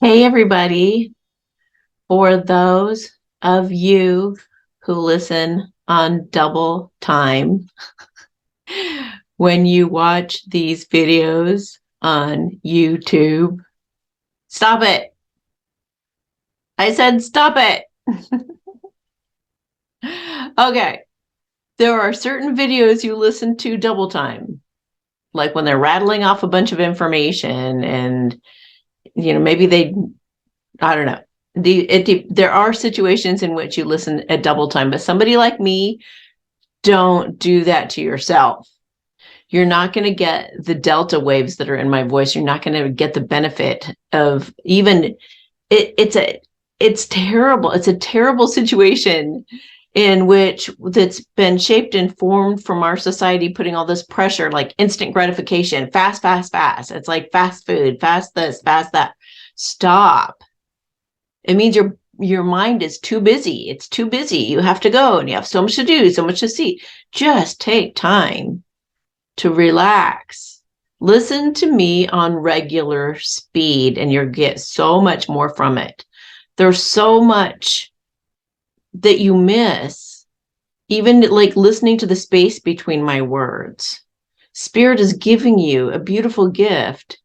Hey, everybody. For those of you who listen on double time, when you watch these videos on YouTube, stop it. I said stop it. Okay. There are certain videos you listen to double time, like when they're rattling off a bunch of information and, maybe I don't know. There are situations in which you listen at double time, but somebody like me, don't do that to yourself. You're not going to get the delta waves that are in my voice. You're not going to get the benefit of even it's terrible. It's a terrible situation in which that's been shaped and formed from our society, putting all this pressure, like instant gratification, fast, fast, fast. It's like fast food, fast this, fast that. Stop. It means your mind is too busy. It's too busy. You have to go and you have so much to do, so much to see. Just take time to relax. Listen to me on regular speed and you'll get so much more from it. There's so much that you miss, even like listening to the space between my words. Spirit is giving you a beautiful gift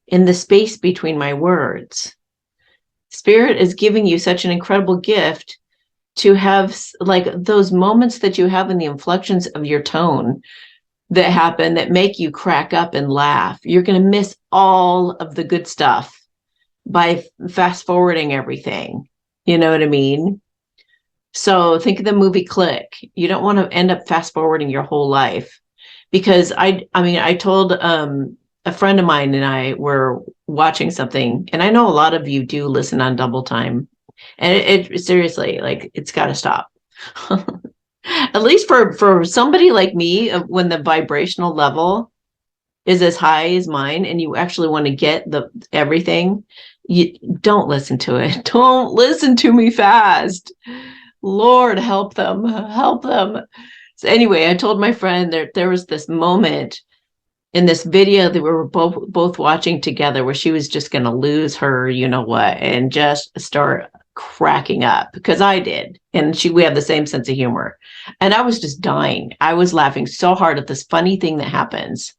in the space between my words. Spirit is giving you such an incredible gift to have like those moments that you have in the inflections of your tone that happen that make you crack up and laugh. You're going to miss all of the good stuff by fast forwarding everything. You know what I mean? So think of the movie Click. You don't want to end up fast forwarding your whole life, because I told a friend of mine and I were watching something, and I know a lot of you do listen on double time, and it seriously, like, it's got to stop. At least for somebody like me, when the vibrational level is as high as mine and you actually want to get the everything, you don't listen to it. Don't listen to me fast. Lord, help them. Help them. So anyway, I told my friend there was this moment in this video that we were both watching together where she was just going to lose her, you know what, and just start cracking up, because I did. And we have the same sense of humor. And I was just dying. I was laughing so hard at this funny thing that happens.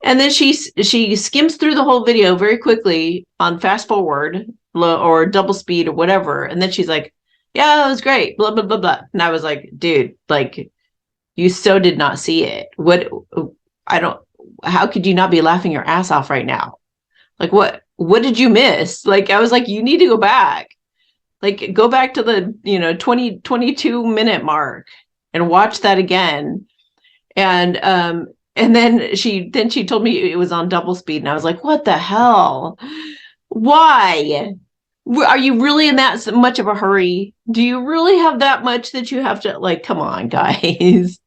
And then she skims through the whole video very quickly on fast forward or double speed or whatever. And then she's like, yeah, it was great, blah, blah, blah, blah. And I was like, dude, like, you so did not see it. How could you not be laughing your ass off right now? Like, what did you miss? Like, I was like, you need to go back. Like, go back to the, 22-minute mark and watch that again. And then she told me it was on double speed. And I was like, what the hell? Why? Are you really in that much of a hurry? Do you really have that much that you have to, like, come on, guys.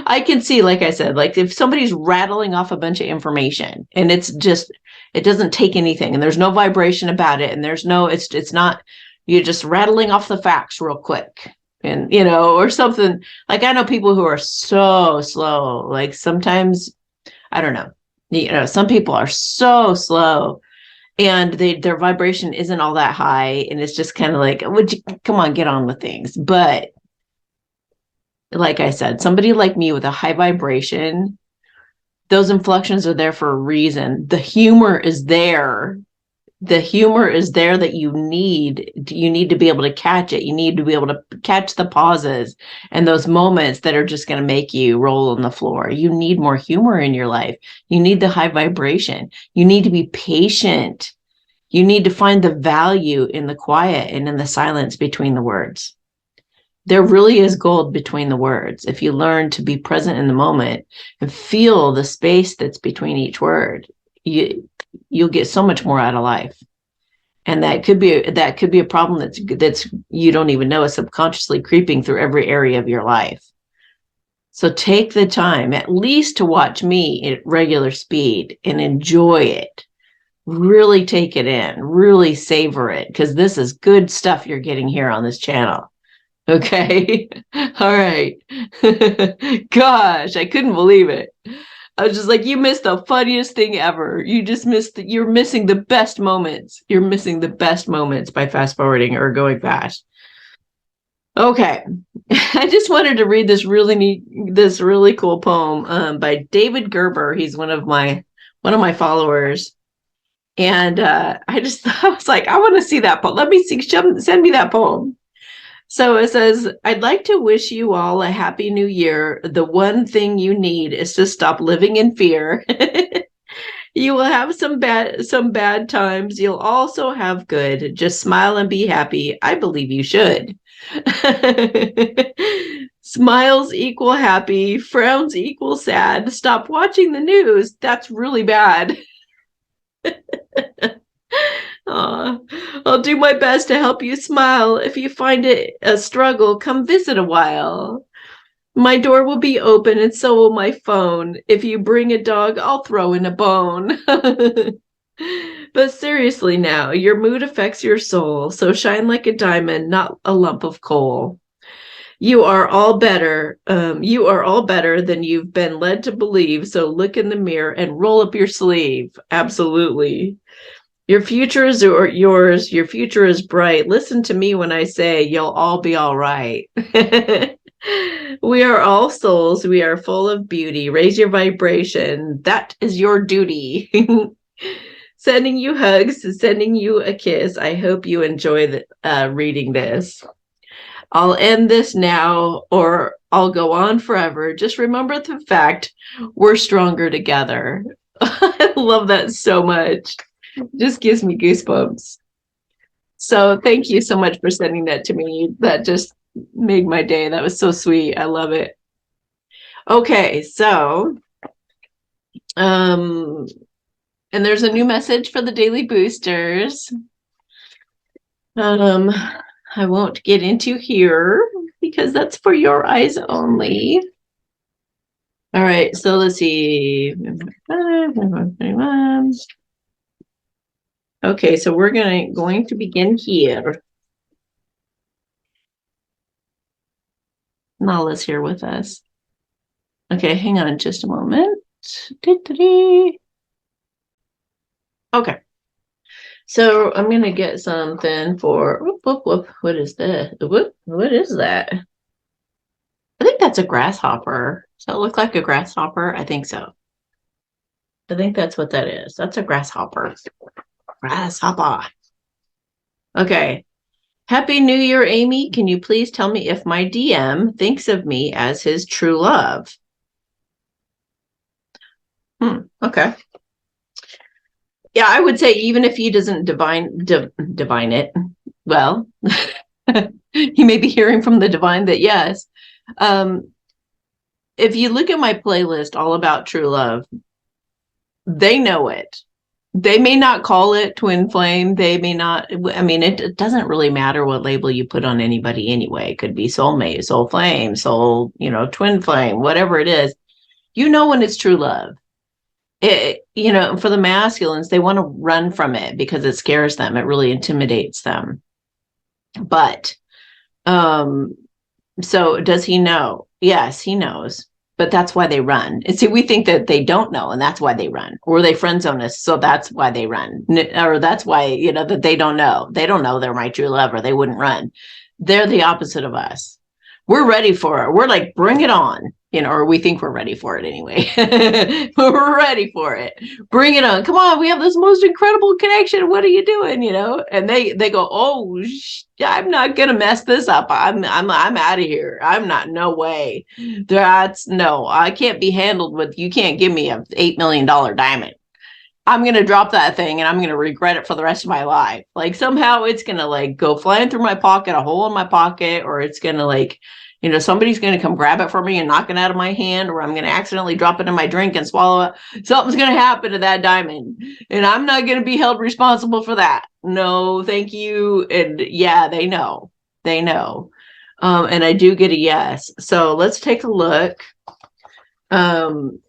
I can see, like I said, like if somebody's rattling off a bunch of information and it doesn't take anything and there's no vibration about it and it's not, you're just rattling off the facts real quick and, or something. Like, I know people who are so slow, like sometimes, I don't know, some people are so slow and their vibration isn't all that high. And it's just kind of like, would you come on, get on with things. But like I said, somebody like me with a high vibration, those inflections are there for a reason. The humor is there. The humor is there that you need. You need to be able to catch it. You need to be able to catch the pauses and those moments that are just going to make you roll on the floor. You need more humor in your life. You need the high vibration. You need to be patient. You need to find the value in the quiet and in the silence between the words. There really is gold between the words. If you learn to be present in the moment and feel the space that's between each word, you'll get so much more out of life. And that could be a problem that's you don't even know is subconsciously creeping through every area of your life. So take the time at least to watch me at regular speed and enjoy it. Really take it in, really savor it, because this is good stuff you're getting here on this channel. Okay. All right. Gosh, I couldn't believe it. I was just like, you missed the funniest thing ever. You just you're missing the best moments. You're missing the best moments by fast forwarding or going fast. Okay. I just wanted to read this really cool poem by David Gerber. He's one of my followers. And I was like, I want to see that poem. Let me see, send me that poem. So it says, I'd like to wish you all a happy new year. The one thing you need is to stop living in fear. You will have some bad times. You'll also have good. Just smile and be happy. I believe you should. Smiles equal happy. Frowns equal sad. Stop watching the news. That's really bad. Aw, I'll do my best to help you smile. If you find it a struggle, come visit a while. My door will be open and so will my phone. If you bring a dog, I'll throw in a bone. But seriously now, your mood affects your soul, so shine like a diamond, not a lump of coal. You are all better than you've been led to believe, so look in the mirror and roll up your sleeve. Absolutely. Your future is yours. Your future is bright. Listen to me when I say you'll all be all right. We are all souls. We are full of beauty. Raise your vibration. That is your duty. Sending you hugs, sending you a kiss. I hope you enjoy reading this. I'll end this now, or I'll go on forever. Just remember the fact we're stronger together. I love that so much. Just gives me goosebumps. So thank you so much for sending that to me. That just made my day. That was so sweet. I love it. Okay, so and there's a new message for the daily boosters. I won't get into here because that's for your eyes only. All right, so let's see. Okay, so we're going to begin here. Nala's here with us. Okay, hang on just a moment. Okay. So I'm gonna get something for what is that? What is that? I think that's a grasshopper. Does that look like a grasshopper? I think so. I think that's what that is. That's a grasshopper. Grasshopper. Okay. Happy New Year, Amy. Can you please tell me if my DM thinks of me as his true love? Okay. Yeah, I would say even if he doesn't divine it, well, he may be hearing from the divine that yes. If you look at my playlist all about true love, they know it. They may not call it twin flame. They may not. I mean, it doesn't really matter what label you put on anybody anyway. It could be soulmate, soul flame, soul, twin flame, whatever it is. You know when it's true love. For the masculines, they want to run from it because it scares them. It really intimidates them. But, so does he know? Yes, he knows. But that's why they run. And see, we think that they don't know, and that's why they run. Or they friend zone us, so that's why they run. Or that's why, that they don't know. They don't know they're my true love, or they wouldn't run. They're the opposite of us. We're ready for it. We're like, bring it on. Or we think we're ready for it anyway. We're ready for it. Bring it on. Come on, we have this most incredible connection. What are you doing? And they go, oh, I'm not gonna mess this up. I'm out of here. I'm not. No way. I can't be handled with. You can't give me a $8 million diamond. I'm going to drop that thing and I'm going to regret it for the rest of my life. Like somehow it's going to go flying through my pocket, a hole in my pocket, or it's going to somebody's going to come grab it from me and knock it out of my hand, or I'm going to accidentally drop it in my drink and swallow it. Something's going to happen to that diamond and I'm not going to be held responsible for that. No, thank you. And yeah, they know. And I do get a yes. So let's take a look. And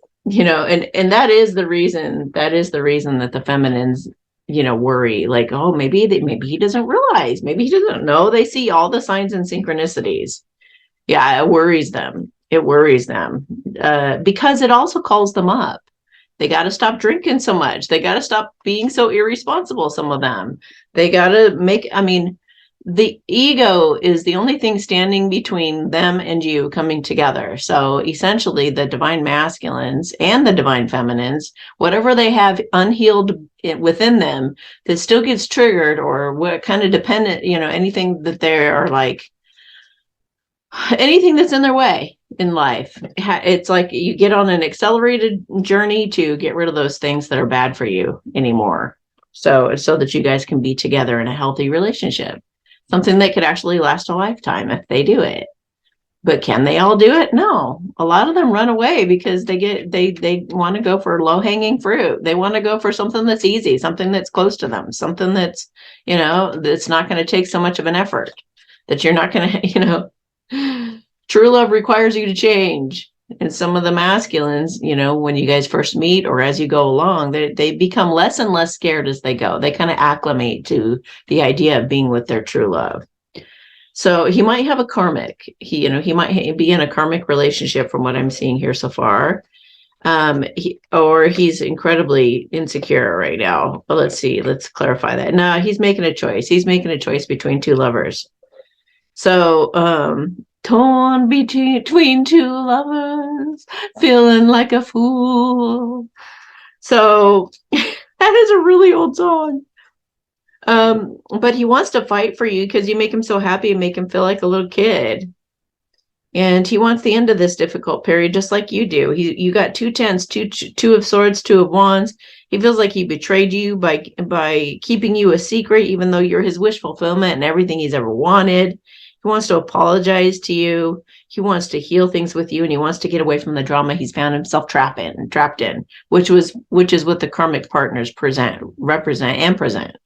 that is the reason that the feminines, worry, like, oh, maybe he doesn't realize, maybe he doesn't know. They see all the signs and synchronicities. Yeah, it worries them. It worries them because it also calls them up. They got to stop drinking so much. They got to stop being so irresponsible, some of them. They got to I mean, the ego is the only thing standing between them and you coming together. So essentially, the divine masculines and the divine feminines, whatever they have unhealed within them that still gets triggered, or what kind of dependent, anything that they are like, anything that's in their way in life, it's like you get on an accelerated journey to get rid of those things that are bad for you anymore, so that you guys can be together in a healthy relationship, something that could actually last a lifetime if they do it. But can they all do it? No. A lot of them run away because they want to go for low-hanging fruit. They want to go for something that's easy, something that's close to them, something that's, that's not going to take so much of an effort, that you're not going to, true love requires you to change. And some of the masculines, when you guys first meet or as you go along, they become less and less scared as they go. They kind of acclimate to the idea of being with their true love. So he might have a karmic. He might be in a karmic relationship from what I'm seeing here so far. Or he's incredibly insecure right now. But let's see. Let's clarify that. No, he's making a choice. He's making a choice between two lovers. So, torn between two lovers, feeling like a fool. So that is a really old song. But he wants to fight for you because you make him so happy and make him feel like a little kid. And he wants the end of this difficult period, just like you do. You got 2 tens, two of swords, 2 of wands. He feels like he betrayed you by keeping you a secret, even though you're his wish fulfillment and everything he's ever wanted. He wants to apologize to you. He wants to heal things with you, and he wants to get away from the drama he's found himself trapped in, which is what the karmic partners represent.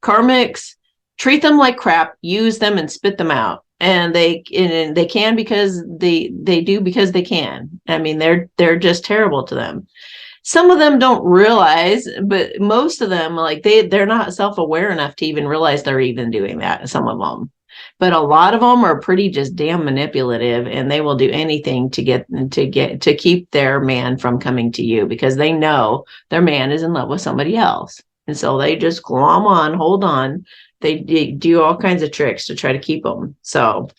Karmics, treat them like crap, use them and spit them out. And they can because they do because they can. I mean, they're just terrible to them. Some of them don't realize, but most of them, like they're not self-aware enough to even realize they're even doing that, some of them. But a lot of them are pretty just damn manipulative, and they will do anything to keep their man from coming to you because they know their man is in love with somebody else. And so they just glom on, hold on. They do all kinds of tricks to try to keep them. So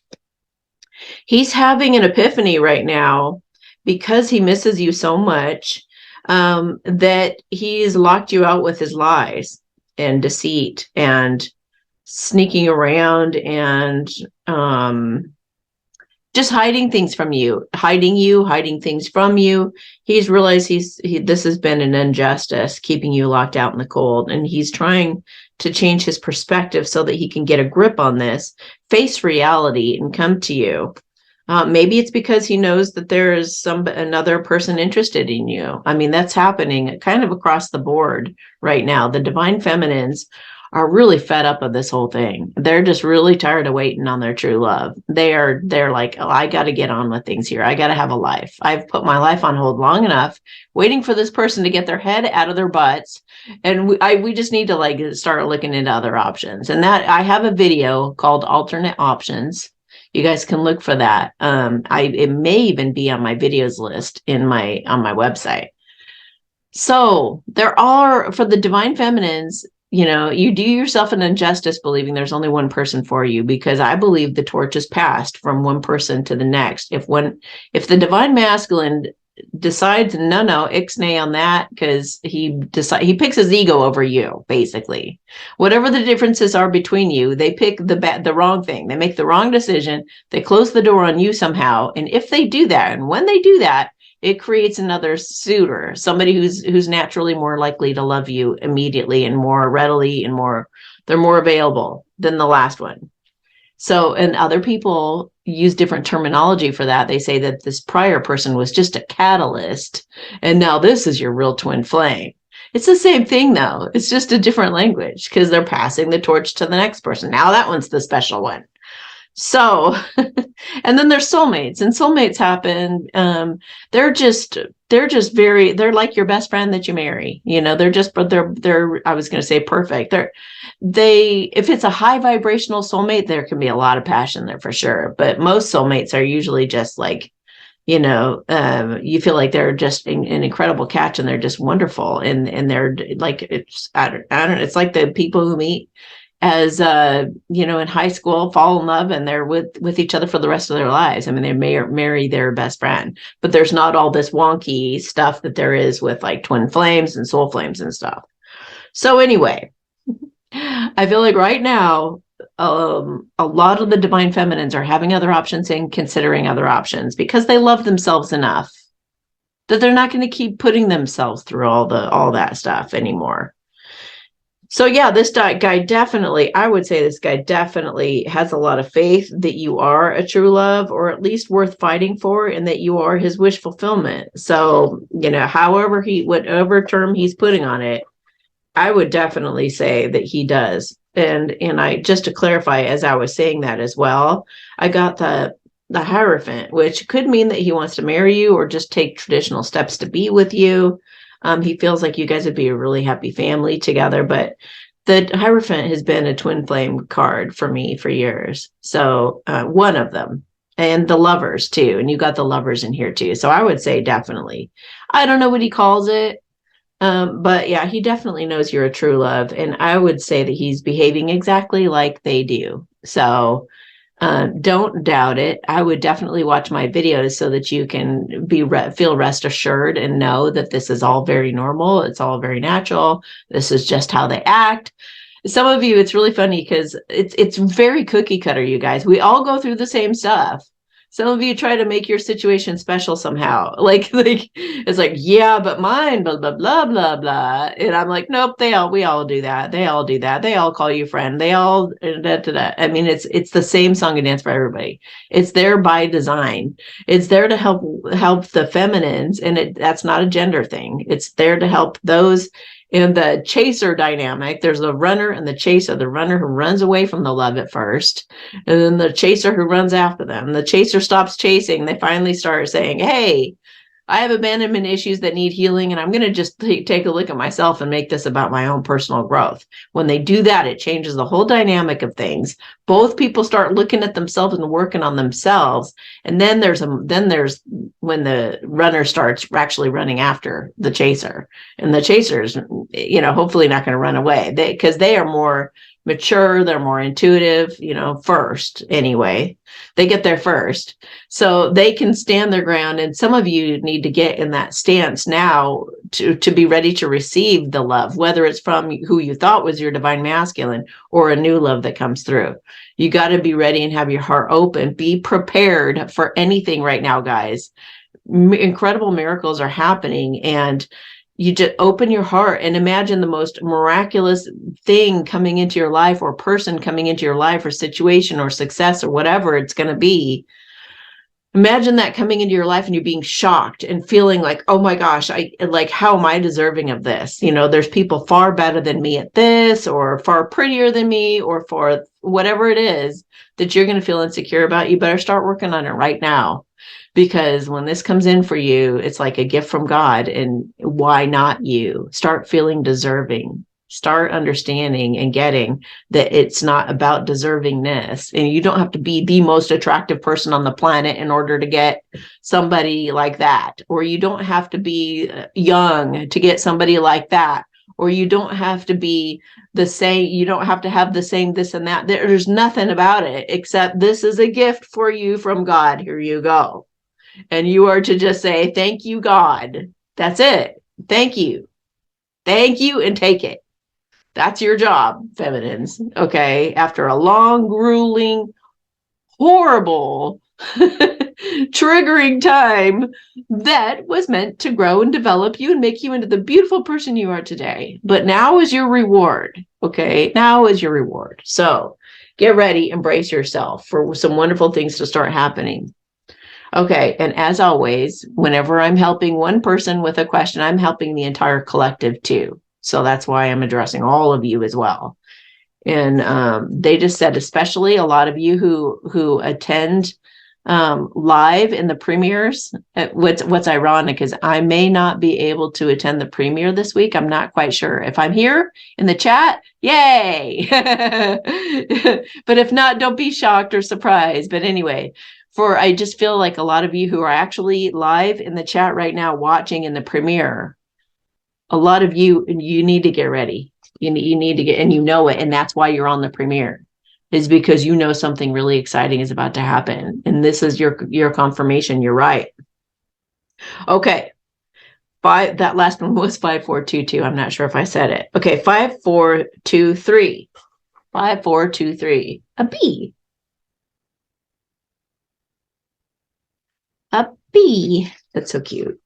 he's having an epiphany right now because he misses you so much, that he's locked you out with his lies and deceit and sneaking around and just hiding things from you, hiding things from you. He's realized this has been an injustice, keeping you locked out in the cold, and he's trying to change his perspective so that he can get a grip on this, face reality, and come to you. Maybe it's because he knows that there is another person interested in you. I mean, that's happening kind of across the board right now. The divine feminines are really fed up of this whole thing. They're just really tired of waiting on their true love. They're like, oh, I got to get on with things here. I got to have a life. I've put my life on hold long enough, waiting for this person to get their head out of their butts. And we just need to like start looking into other options. And that I have a video called Alternate Options. You guys can look for that. It may even be on my videos list on my website. So there are, for the divine feminines, you do yourself an injustice believing there's only one person for you, because I believe the torch is passed from one person to the next. If the divine masculine decides no, ixnay on that, because he picks his ego over you, basically. Whatever the differences are between you, they pick the wrong thing. They make the wrong decision. They close the door on you somehow. And if they do that, and when they do that, it creates another suitor, somebody who's naturally more likely to love you immediately and more readily, and they're more available than the last one. So, and other people use different terminology for that. They say that this prior person was just a catalyst, and now this is your real twin flame. It's the same thing, though. It's just a different language because they're passing the torch to the next person. Now that one's the special one. So, and then there's soulmates, and soulmates happen. They're like your best friend that you marry. They're I was going to say perfect. If it's a high vibrational soulmate, there can be a lot of passion there for sure. But most soulmates are usually just like You feel like they're just an incredible catch and they're just wonderful. And they're like, I don't know, it's like the people who meet as in high school, fall in love, and they're with each other for the rest of their lives. I mean, they may marry their best friend, but there's not all this wonky stuff that there is with like twin flames and soul flames and stuff. So anyway, I feel like right now, a lot of the divine feminines are having other options and considering other options because they love themselves enough that they're not going to keep putting themselves through all that stuff anymore. So yeah, this guy definitely, I would say this guy definitely has a lot of faith that you are a true love, or at least worth fighting for, and that you are his wish fulfillment. So, whatever term he's putting on it, I would definitely say that he does. And I, just to clarify, as I was saying that as well, I got the Hierophant, which could mean that he wants to marry you or just take traditional steps to be with you. He feels like you guys would be a really happy family together, but the Hierophant has been a twin flame card for me for years. So one of them, and the Lovers too. And you got the Lovers in here too. So I would say definitely. I don't know what he calls it. But yeah, he definitely knows you're a true love. And I would say that he's behaving exactly like they do. So don't doubt it. I would definitely watch my videos so that you can feel rest assured and know that this is all very normal. It's all very natural. This is just how they act. Some of you, it's really funny because it's very cookie cutter, you guys. We all go through the same stuff. Some of you try to make your situation special somehow. Like it's like, yeah, but mine, blah, blah, blah, blah, blah. And I'm like, nope, we all do that. They all do that. They all call you friend. They all, da, da, da. I mean, it's the same song and dance for everybody. It's there by design. It's there to help the feminines. And that's not a gender thing. It's there to help those in the chaser dynamic. There's the runner and the chaser, the runner who runs away from the love at first, and then the chaser who runs after them. The chaser stops chasing. They finally start saying, hey, I have abandonment issues that need healing, and I'm going to just take a look at myself and make this about my own personal growth. When they do that, it changes the whole dynamic of things. Both people start looking at themselves and working on themselves. And then there's when the runner starts actually running after the chaser, and the chaser's, hopefully not going to run away because they are more mature, they're more intuitive, first anyway. They get there first. So they can stand their ground. And some of you need to get in that stance now to be ready to receive the love, whether it's from who you thought was your divine masculine or a new love that comes through. You got to be ready and have your heart open. Be prepared for anything right now, guys. Incredible miracles are happening, and you just open your heart and imagine the most miraculous thing coming into your life, or person coming into your life, or situation or success or whatever it's going to be. Imagine that coming into your life and you being shocked and feeling like, oh my gosh, how am I deserving of this? There's people far better than me at this, or far prettier than me, or for whatever it is that you're going to feel insecure about. You better start working on it right now. Because when this comes in for you, it's like a gift from God. And why not you? Start feeling deserving. Start understanding and getting that it's not about deservingness. And you don't have to be the most attractive person on the planet in order to get somebody like that. Or you don't have to be young to get somebody like that. Or you don't have to be the same. You don't have to have the same this and that. There's nothing about it except this is a gift for you from God. Here you go. And you are to just say, thank you, God. That's it. Thank you. Thank you, and take it. That's your job, feminines. Okay. After a long, grueling, horrible, triggering time that was meant to grow and develop you and make you into the beautiful person you are today. But now is your reward. Okay. Now is your reward. So get ready, embrace yourself for some wonderful things to start happening. Okay. And as always, whenever I'm helping one person with a question, I'm helping the entire collective too. So that's why I'm addressing all of you as well. And they just said, especially a lot of you who attend live in the premieres. What's ironic is I may not be able to attend the premiere this week. I'm not quite sure. If I'm here in the chat, yay. But if not, don't be shocked or surprised. But anyway, I just feel like a lot of you who are actually live in the chat right now, watching in the premiere, a lot of you need to get ready. You need to get, and you know it. And that's why you're on the premiere, is because you know something really exciting is about to happen. And this is your confirmation. You're right. Okay. That last one was 5422. I'm not sure if I said it. Okay. 5423. 5423. A bee. A bee. That's so cute.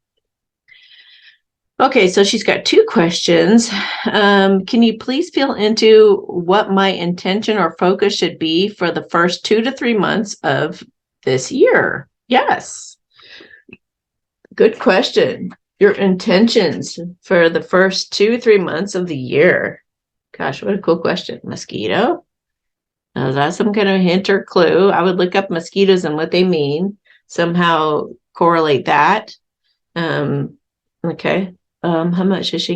Okay, so she's got two questions. Can you please feel into what my intention or focus should be for the first 2 to 3 months of this year? Yes. Good question. Your intentions for the first 2 3 months of the year. Gosh, what a cool question. Mosquito? Is that some kind of hint or clue? I would look up mosquitoes and what they mean, somehow correlate that. Okay. How much should she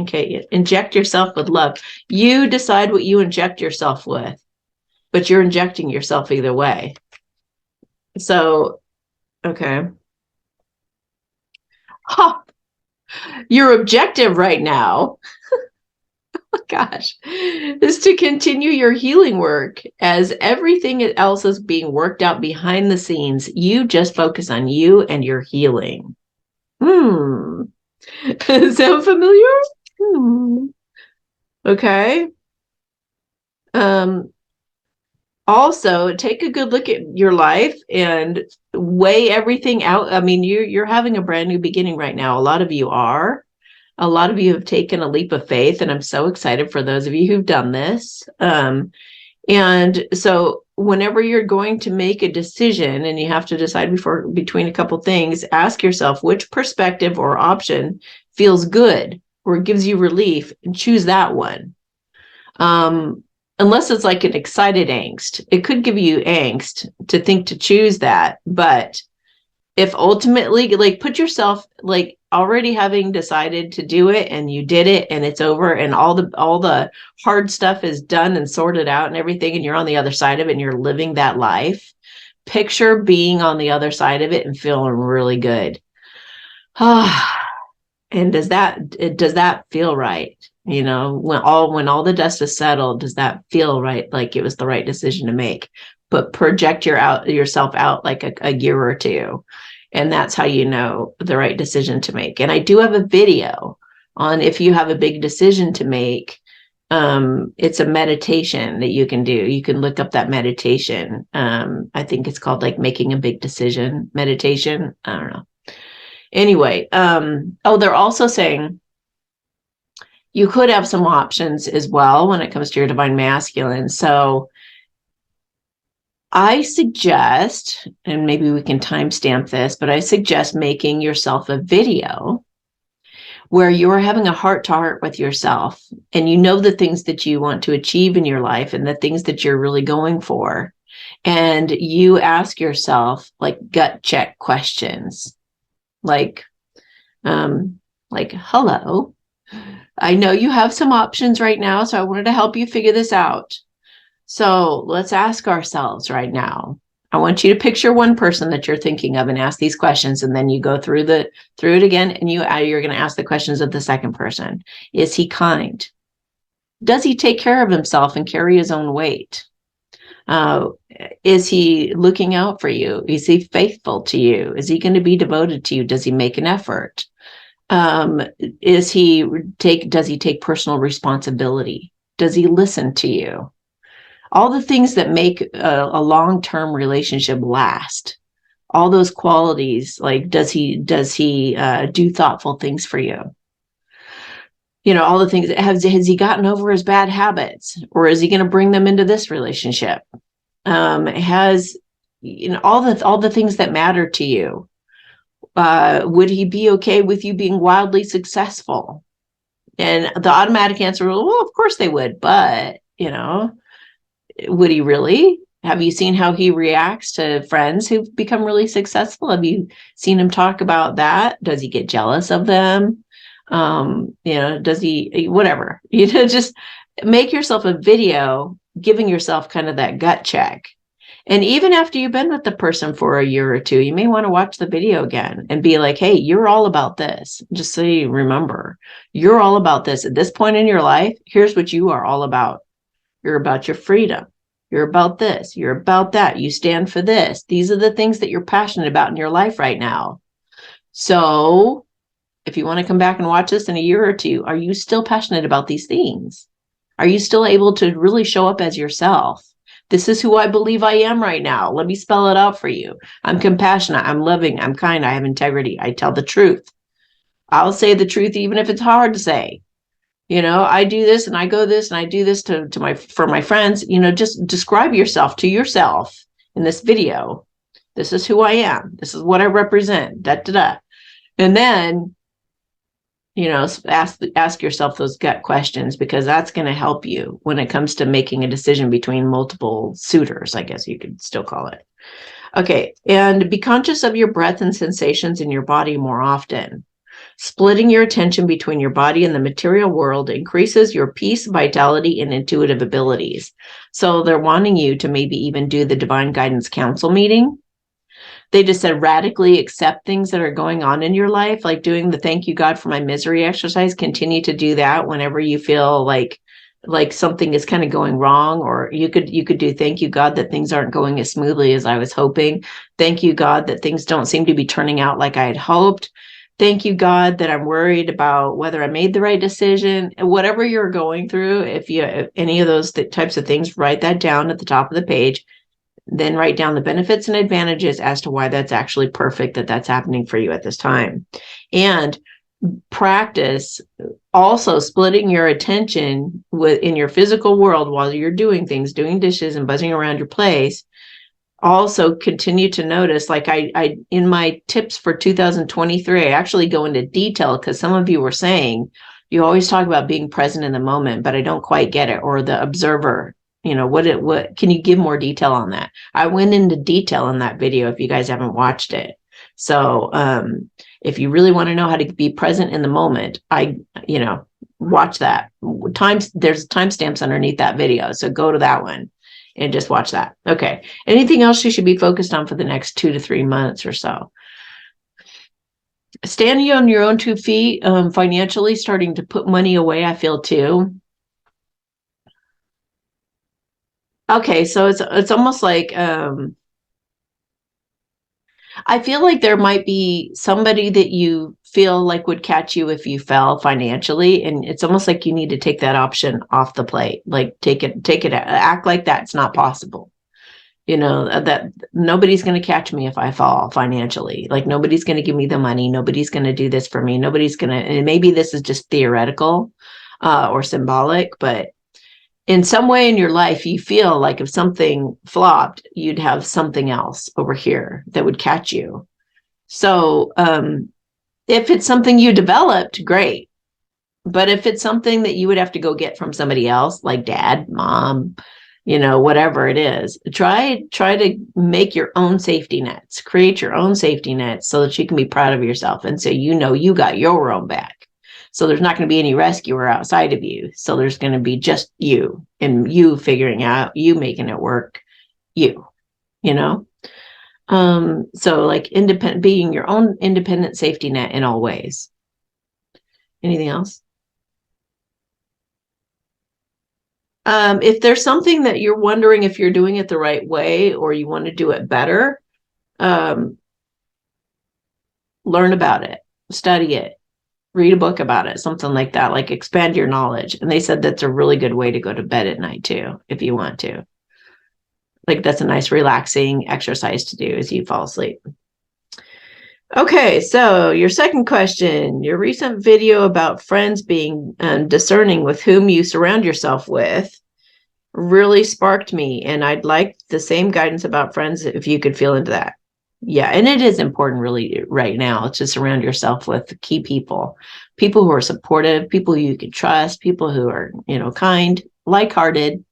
inject yourself with love? You decide what you inject yourself with, but you're injecting yourself either way. So, okay. Huh. Your objective right now, oh gosh, is to continue your healing work as everything else is being worked out behind the scenes. You just focus on you and your healing. Sound familiar? Okay. Also, take a good look at your life and weigh everything out. I mean, you're having a brand new beginning right now. A lot of you are. A lot of you have taken a leap of faith, and I'm so excited for those of you who've done this. And so whenever you're going to make a decision and you have to decide between a couple things, ask yourself which perspective or option feels good or gives you relief, and choose that one. Unless it's like an excited angst, it could give you angst to think to choose that. But if ultimately, like, put yourself, like, already having decided to do it and you did it and it's over and all the hard stuff is done and sorted out and everything, and you're on the other side of it and you're living that life, picture being on the other side of it and feeling really good. And does that feel right? You know, when all the dust is settled, does that feel right? Like it was the right decision to make? But project yourself out like a year or two. And that's how you know the right decision to make. And I do have a video on if you have a big decision to make. It's a meditation that you can do. You can look up that meditation. I think it's called like making a big decision meditation. I don't know. Anyway, they're also saying you could have some options as well when it comes to your divine masculine. So I suggest, and maybe we can timestamp this, but I suggest making yourself a video where you're having a heart-to-heart with yourself and you know the things that you want to achieve in your life and the things that you're really going for. And you ask yourself like gut check questions. Like, hello, I know you have some options right now, so I wanted to help you figure this out. So let's ask ourselves right now. I want you to picture one person that you're thinking of and ask these questions, and then you go through it again, and you're going to ask the questions of the second person. Is he kind? Does he take care of himself and carry his own weight? Is he looking out for you? Is he faithful to you? Is he going to be devoted to you? Does he make an effort? Does he take personal responsibility? Does he listen to you? All the things that make a long-term relationship last. All those qualities, like does he do thoughtful things for you? You know, all the things. Has he gotten over his bad habits, or is he going to bring them into this relationship? Has, you know, all the things that matter to you. Would he be okay with you being wildly successful? And the automatic answer, well, of course they would, but, you know, would he really? Have you seen how he reacts to friends who've become really successful? Have you seen him talk about that? Does he get jealous of them? You know, does he, whatever, you know, just make yourself a video, giving yourself kind of that gut check. And even after you've been with the person for a year or two, you may want to watch the video again and be like, hey, you're all about this. Just so you remember, you're all about this. At this point in your life, here's what you are all about. You're about your freedom. You're about this. You're about that. You stand for this. These are the things that you're passionate about in your life right now. So if you want to come back and watch this in a year or two, are you still passionate about these things? Are you still able to really show up as yourself? This is who I believe I am right now. Let me spell it out for you. I'm compassionate. I'm loving. I'm kind. I have integrity. I tell the truth. I'll say the truth even if it's hard to say. I do this and I go this and I do this for my friends. Just describe yourself to yourself in this video. This is who I am. This is what I represent. Da da da. And then ask yourself those gut questions, because that's going to help you when it comes to making a decision between multiple suitors, I guess you could still call it. Okay. And be conscious of your breath and sensations in your body more often. Splitting your attention between your body and the material world increases your peace, vitality, and intuitive abilities. So they're wanting you to maybe even do the Divine Guidance Council meeting. They just said radically accept things that are going on in your life, like doing the thank you God for my misery exercise. Continue to do that whenever you feel like something is kind of going wrong, or you could do thank you God that things aren't going as smoothly as I was hoping. Thank you God that things don't seem to be turning out like I had hoped. Thank you God that I'm worried about whether I made the right decision. Whatever you're going through, if any of those types of things, write that down at the top of the page. Then write down the benefits and advantages as to why that's actually perfect, that's happening for you at this time. And practice also splitting your attention in your physical world while you're doing things, doing dishes and buzzing around your place. Also continue to notice, like I in my tips for 2023, I actually go into detail, because some of you were saying you always talk about being present in the moment, but I don't quite get it, or the observer. What can you give more detail on that? I went into detail in that video if you guys haven't watched it. So if you really want to know how to be present in the moment, watch that. There's timestamps underneath that video. So go to that one and just watch that. Okay. Anything else you should be focused on for the next 2 to 3 months or so? Standing on your own 2 feet, financially starting to put money away, I feel too. Okay, so it's almost like I feel like there might be somebody that you feel like would catch you if you fell financially, and it's almost like you need to take that option off the plate. Like take it, act like that's not possible. That nobody's going to catch me if I fall financially. Like nobody's going to give me the money. Nobody's going to do this for me. Nobody's going to, and maybe this is just theoretical or symbolic, but in some way in your life, you feel like if something flopped, you'd have something else over here that would catch you. So if it's something you developed, great. But if it's something that you would have to go get from somebody else, like dad, mom, whatever it is, try to make your own safety nets, create your own safety nets so that you can be proud of yourself. And so, you got your own back. So there's not going to be any rescuer outside of you. So there's going to be just you, and you figuring out, you making it work, so like being your own independent safety net in all ways. Anything else? If there's something that you're wondering if you're doing it the right way, or you want to do it better, learn about it, study it, read a book about it, something like that, like expand your knowledge. And they said that's a really good way to go to bed at night too, if you want to. Like that's a nice relaxing exercise to do as you fall asleep. Okay, so your second question, your recent video about friends being discerning with whom you surround yourself with really sparked me. And I'd like the same guidance about friends if you could feel into that. Yeah, and it is important really right now to surround yourself with key people who are supportive, people who you can trust, people who are, kind, like-hearted,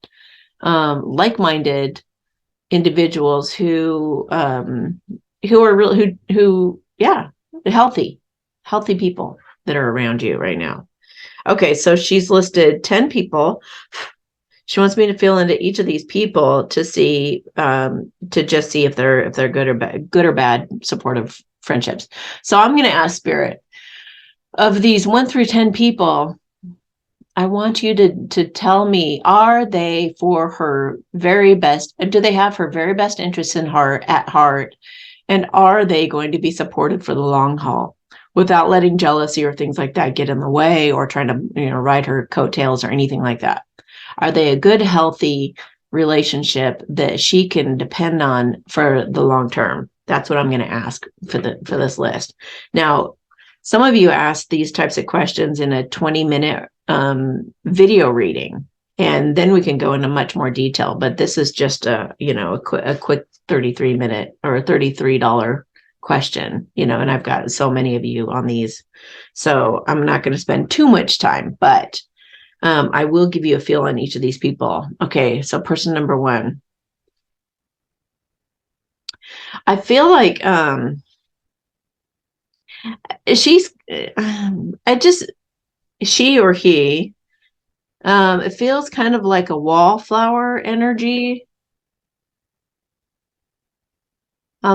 like-minded individuals who are really, healthy people that are around you right now. Okay, so she's listed 10 people. She wants me to feel into each of these people to see, to just see if they're good or bad supportive friendships. So I'm going to ask Spirit, of these 1 through 10 people, I want you to tell me, are they for her very best? Do they have her very best interests at heart? And are they going to be supported for the long haul without letting jealousy or things like that get in the way, or trying to, ride her coattails or anything like that? Are they a good, healthy relationship that she can depend on for the long term? That's what I'm going to ask for this list. Now, some of you asked these types of questions in a 20-minute video reading, and then we can go into much more detail. But this is just a quick 33-minute or a $33 question, and I've got so many of you on these, so I'm not going to spend too much time, but I will give you a feel on each of these people. Okay, so person number 1. I feel like she or he, it feels kind of like a wallflower energy.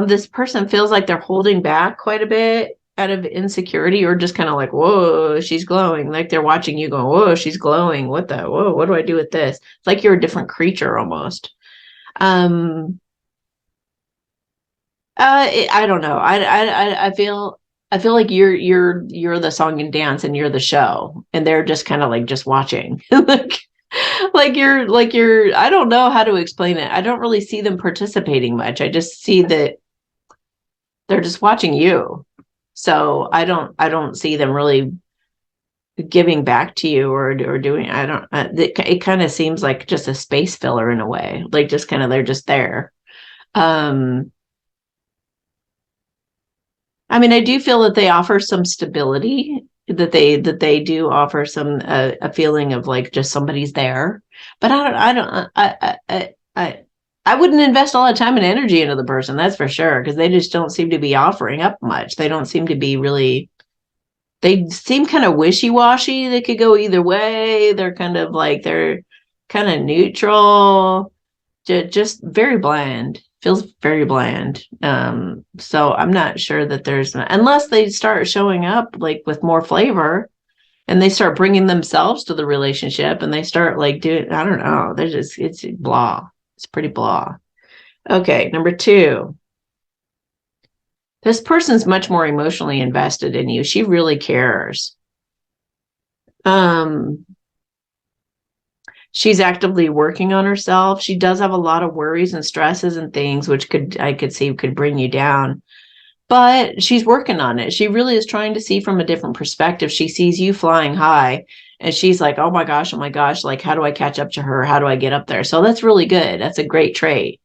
This person feels like they're holding back quite a bit out of insecurity, or just kind of like, whoa, she's glowing. Like they're watching you going, whoa, she's glowing. Whoa, what do I do with this? It's like you're a different creature almost. I don't know. I feel like you're the song and dance, and you're the show, and they're just kind of like just watching. You're I don't know how to explain it. I don't really see them participating much. I just see that they're just watching you. So I don't see them really giving back to you or doing, it kind of seems like just a space filler in a way, like just kind of, they're just there. I mean, I do feel that they offer some stability, that they do offer some a feeling of like just somebody's there. But I wouldn't invest a lot of time and energy into the person, that's for sure, because they just don't seem to be offering up much. They don't seem to be really. They seem kind of wishy-washy. They could go either way. They're kind of neutral, just very bland. Feels very bland. So I'm not sure that unless they start showing up like with more flavor, and they start bringing themselves to the relationship, and they start like doing, I don't know, it's blah. It's pretty blah. Okay, number 2. This person's much more emotionally invested in you. She really cares. She's actively working on herself. She does have a lot of worries and stresses and things, which I could see could bring you down. But she's working on it. She really is trying to see from a different perspective. She sees you flying high, and she's like, oh my gosh, like, how do I catch up to her? How do I get up there? So that's really good. That's a great trait.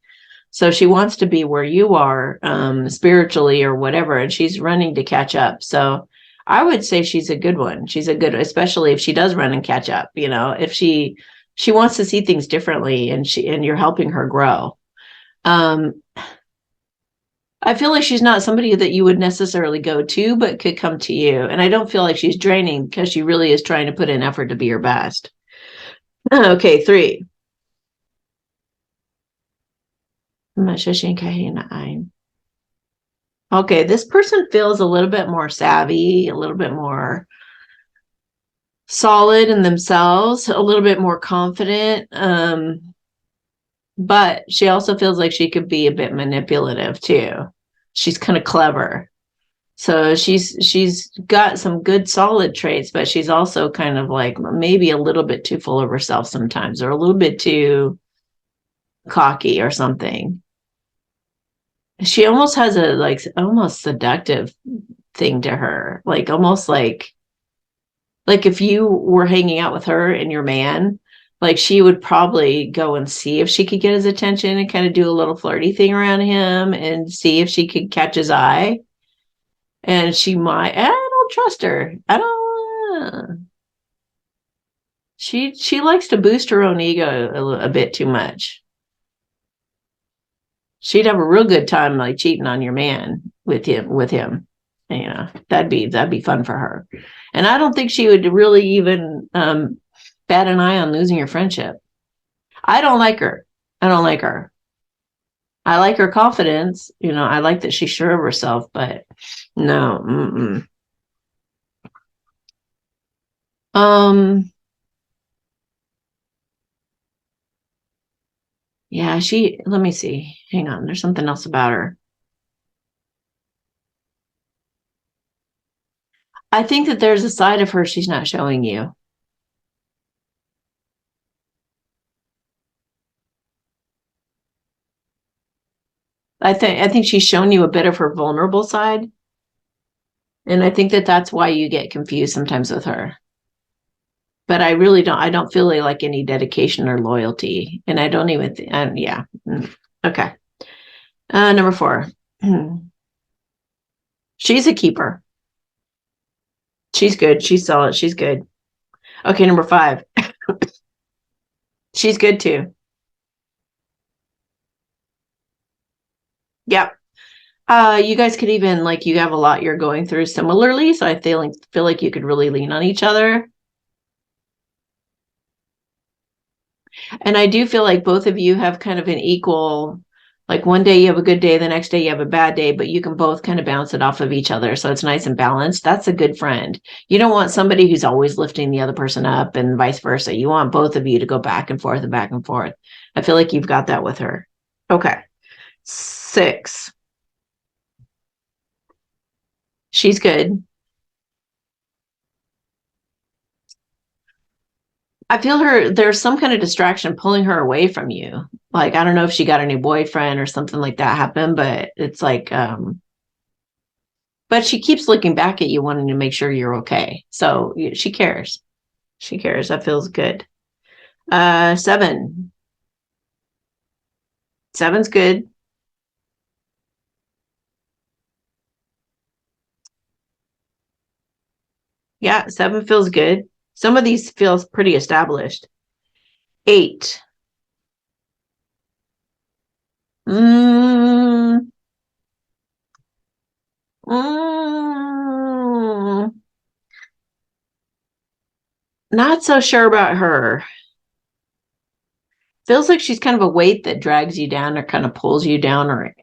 So she wants to be where you are, spiritually or whatever, and she's running to catch up. So I would say she's a good one. She's a good, especially if she does run and catch up, if she wants to see things differently, and you're helping her grow. I feel like she's not somebody that you would necessarily go to, but could come to you. And I don't feel like she's draining, because she really is trying to put in effort to be your best. Okay, 3. Okay, this person feels a little bit more savvy, a little bit more solid in themselves, a little bit more confident. But she also feels like she could be a bit manipulative too. She's kind of clever. So she's got some good solid traits, but she's also kind of like maybe a little bit too full of herself sometimes, or a little bit too cocky or something. She almost has a almost seductive thing to her, like almost like if you were hanging out with her and your man, like she would probably go and see if she could get his attention and kind of do a little flirty thing around him and see if she could catch his eye. And she might, I don't trust her. I don't. She likes to boost her own ego a bit too much. She'd have a real good time like cheating on your man with him. That'd be fun for her. And I don't think she would really even bat an eye on losing your friendship. I don't like her. I don't like her. I like her confidence. I like that she's sure of herself, but no. Mm-mm. Um, yeah, let me see. Hang on. There's something else about her. I think that there's a side of her she's not showing you. I think she's shown you a bit of her vulnerable side, and I think that that's why you get confused sometimes with her. But I don't feel like any dedication or loyalty, and I don't even yeah. Okay. Number 4. She's a keeper. She's good. She's solid. She's good. Okay, number 5. She's good too. Yep. You guys could even you have a lot you're going through similarly, so I feel like you could really lean on each other. And I do feel like both of you have kind of an equal, like one day you have a good day, the next day you have a bad day, but you can both kind of bounce it off of each other. So it's nice and balanced. That's a good friend. You don't want somebody who's always lifting the other person up and vice versa. You want both of you to go back and forth and back and forth. I feel like you've got that with her. Okay. 6. She's good. I feel there's some kind of distraction pulling her away from you. Like, I don't know if she got a new boyfriend or something like that happened, but it's but she keeps looking back at you, wanting to make sure you're okay. So she cares. She cares. That feels good. 7. 7's good. Yeah, 7 feels good. Some of these feels pretty established. 8. Mm, mm, not so sure about her. Feels like she's kind of a weight that drags you down or kind of pulls you down, or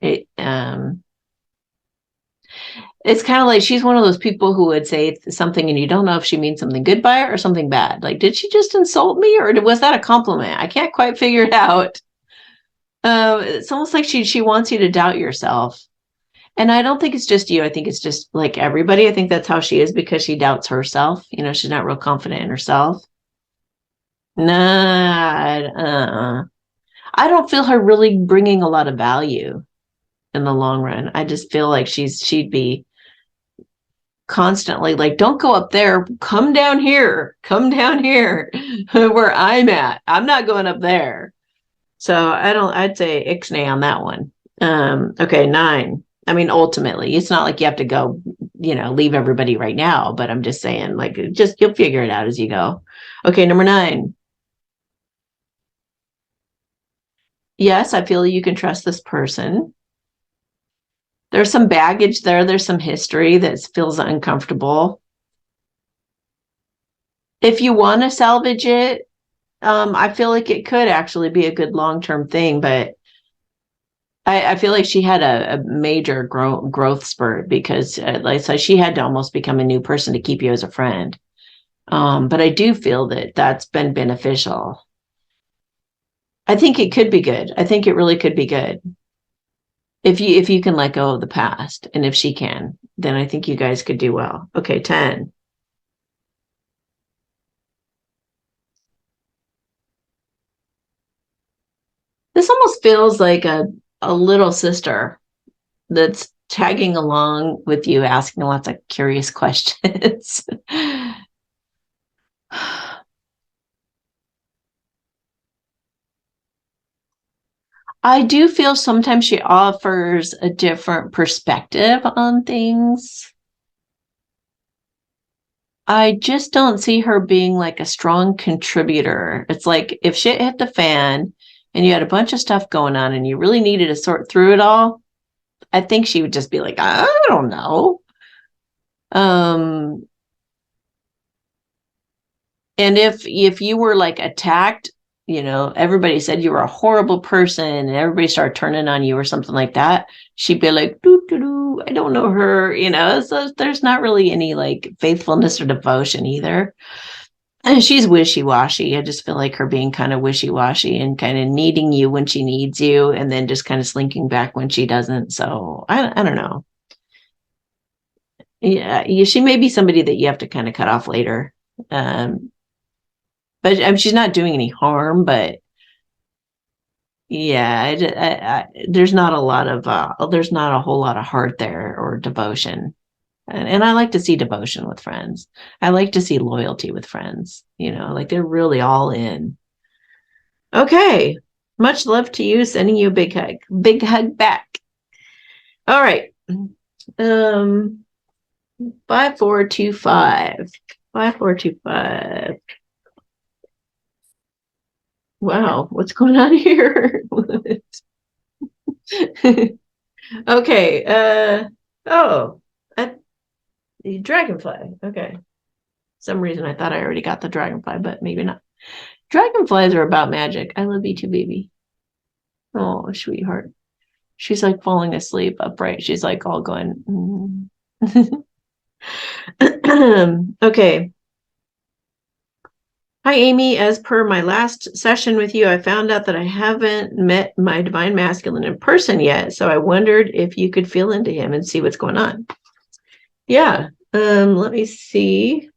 it's kind of like she's one of those people who would say something and you don't know if she means something good by it or something bad. Like, did she just insult me or was that a compliment? I can't quite figure it out. It's almost like she wants you to doubt yourself. And I don't think it's just you. I think it's just like everybody. I think that's how she is because she doubts herself. She's not real confident in herself. Nah, I don't feel her really bringing a lot of value in the long run. I just feel like she'd be constantly like, don't go up there, come down here where I'm at. I'm not going up there. So I'd say ixnay on that one. Okay, 9. I mean, ultimately, it's not like you have to go, leave everybody right now, but I'm just saying, like, just you'll figure it out as you go. Okay, number 9. Yes, I feel you can trust this person. There's some baggage there. There's some history that feels uncomfortable. If you want to salvage it, I feel like it could actually be a good long-term thing, but I feel like she had a major growth spurt because, like I said, she had to almost become a new person to keep you as a friend. But I do feel that that's been beneficial. I think it could be good. I think it really could be good if you can let go of the past, and if she can, then I think you guys could do well. Okay, 10. This almost feels like a little sister that's tagging along with you, asking lots of curious questions. I do feel sometimes she offers a different perspective on things. I just don't see her being like a strong contributor. It's like if shit hit the fan and you had a bunch of stuff going on and you really needed to sort through it all, I think she would just be like, I don't know. Um, and if you were like attacked, everybody said you were a horrible person and everybody started turning on you or something like that, she'd be like, doo, doo, doo, I don't know her, so there's not really any like faithfulness or devotion either. And she's wishy-washy. I just feel like her being kind of wishy-washy and kind of needing you when she needs you and then just kind of slinking back when she doesn't. So I don't know. Yeah, she may be somebody that you have to kind of cut off later. But she's not doing any harm, but yeah, there's not there's not a whole lot of heart there or devotion. And I like to see devotion with friends. I like to see loyalty with friends, like they're really all in. Okay. Much love to you. Sending you a big hug. Big hug back. All right. 5425. 5425. Wow, what's going on here? Okay. Oh, the dragonfly. Okay. Some reason I thought I already got the dragonfly, but maybe not. Dragonflies are about magic. I love you too, baby. Oh, sweetheart. She's like falling asleep upright. She's like all going. Okay. Hi, Amy. As per my last session with you, I found out that I haven't met my divine masculine in person yet. So I wondered if you could feel into him and see what's going on. Yeah. Let me see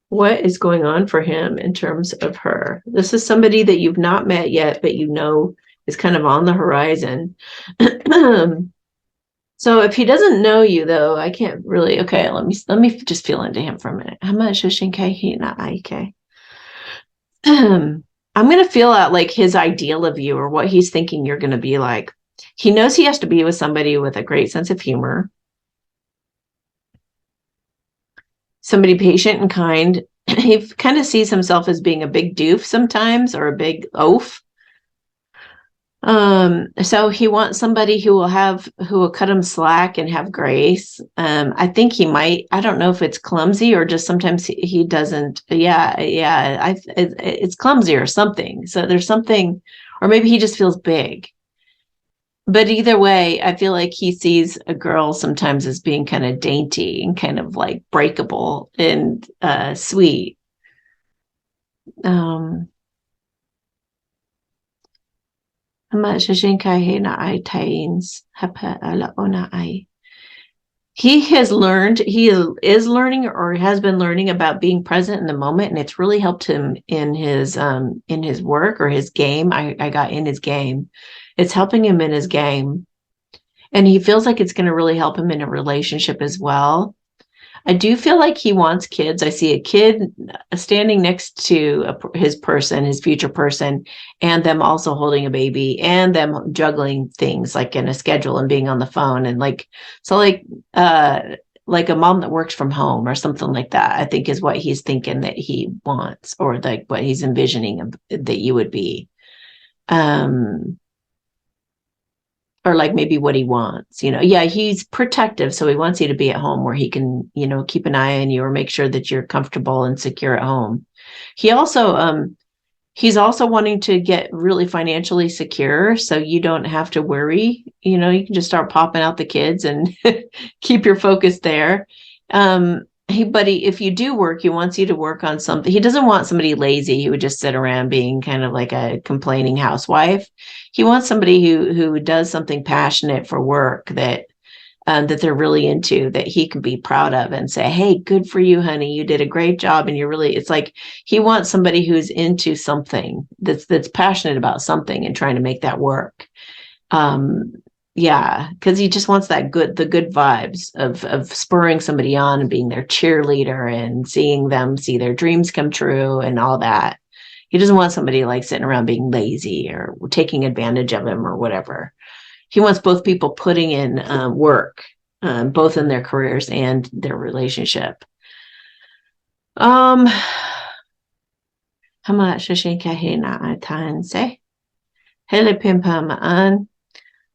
what is going on for him in terms of her. This is somebody that you've not met yet, but is kind of on the horizon. So if he doesn't know you, though, I can't really. Okay, let me just feel into him for a minute. How much he not okay? I'm gonna feel out like his ideal of you or what he's thinking you're gonna be like. He knows he has to be with somebody with a great sense of humor, somebody patient and kind. He kind of sees himself as being a big doof sometimes or a big oaf. So he wants somebody who will cut him slack and have grace. I think I don't know if it's clumsy or just sometimes he doesn't. Yeah. It's clumsy or something. So there's something, or maybe he just feels big. But either way, I feel like he sees a girl sometimes as being kind of dainty and kind of like breakable and sweet. He is learning or has been learning about being present in the moment, and it's really helped him in his work or his game. I got in his game. It's helping him in his game. And he feels like it's going to really help him in a relationship as well. I do feel like he wants kids. I see a kid standing next to his future person, and them also holding a baby and them juggling things like in a schedule and being on the phone. And like a mom that works from home or something like that, I think is what he's thinking that he wants, or like what he's envisioning that you would be. Or like maybe what he wants, yeah, he's protective, so he wants you to be at home where he can, keep an eye on you or make sure that you're comfortable and secure at home. He's also wanting to get really financially secure, so you don't have to worry. You can just start popping out the kids and keep your focus there. If you do work, he wants you to work on something. He doesn't want somebody lazy who would just sit around being kind of like a complaining housewife. He wants somebody who does something passionate for work that they're really into, that he can be proud of and say, hey, good for you, honey. You did a great job. And it's like he wants somebody who's into something that's passionate about something and trying to make that work. Yeah, because he just wants the good vibes of spurring somebody on and being their cheerleader and seeing them see their dreams come true and all that. He doesn't want somebody like sitting around being lazy or taking advantage of him or whatever. He wants both people putting in work, both in their careers and their relationship. How much say? Hele pimpa maan.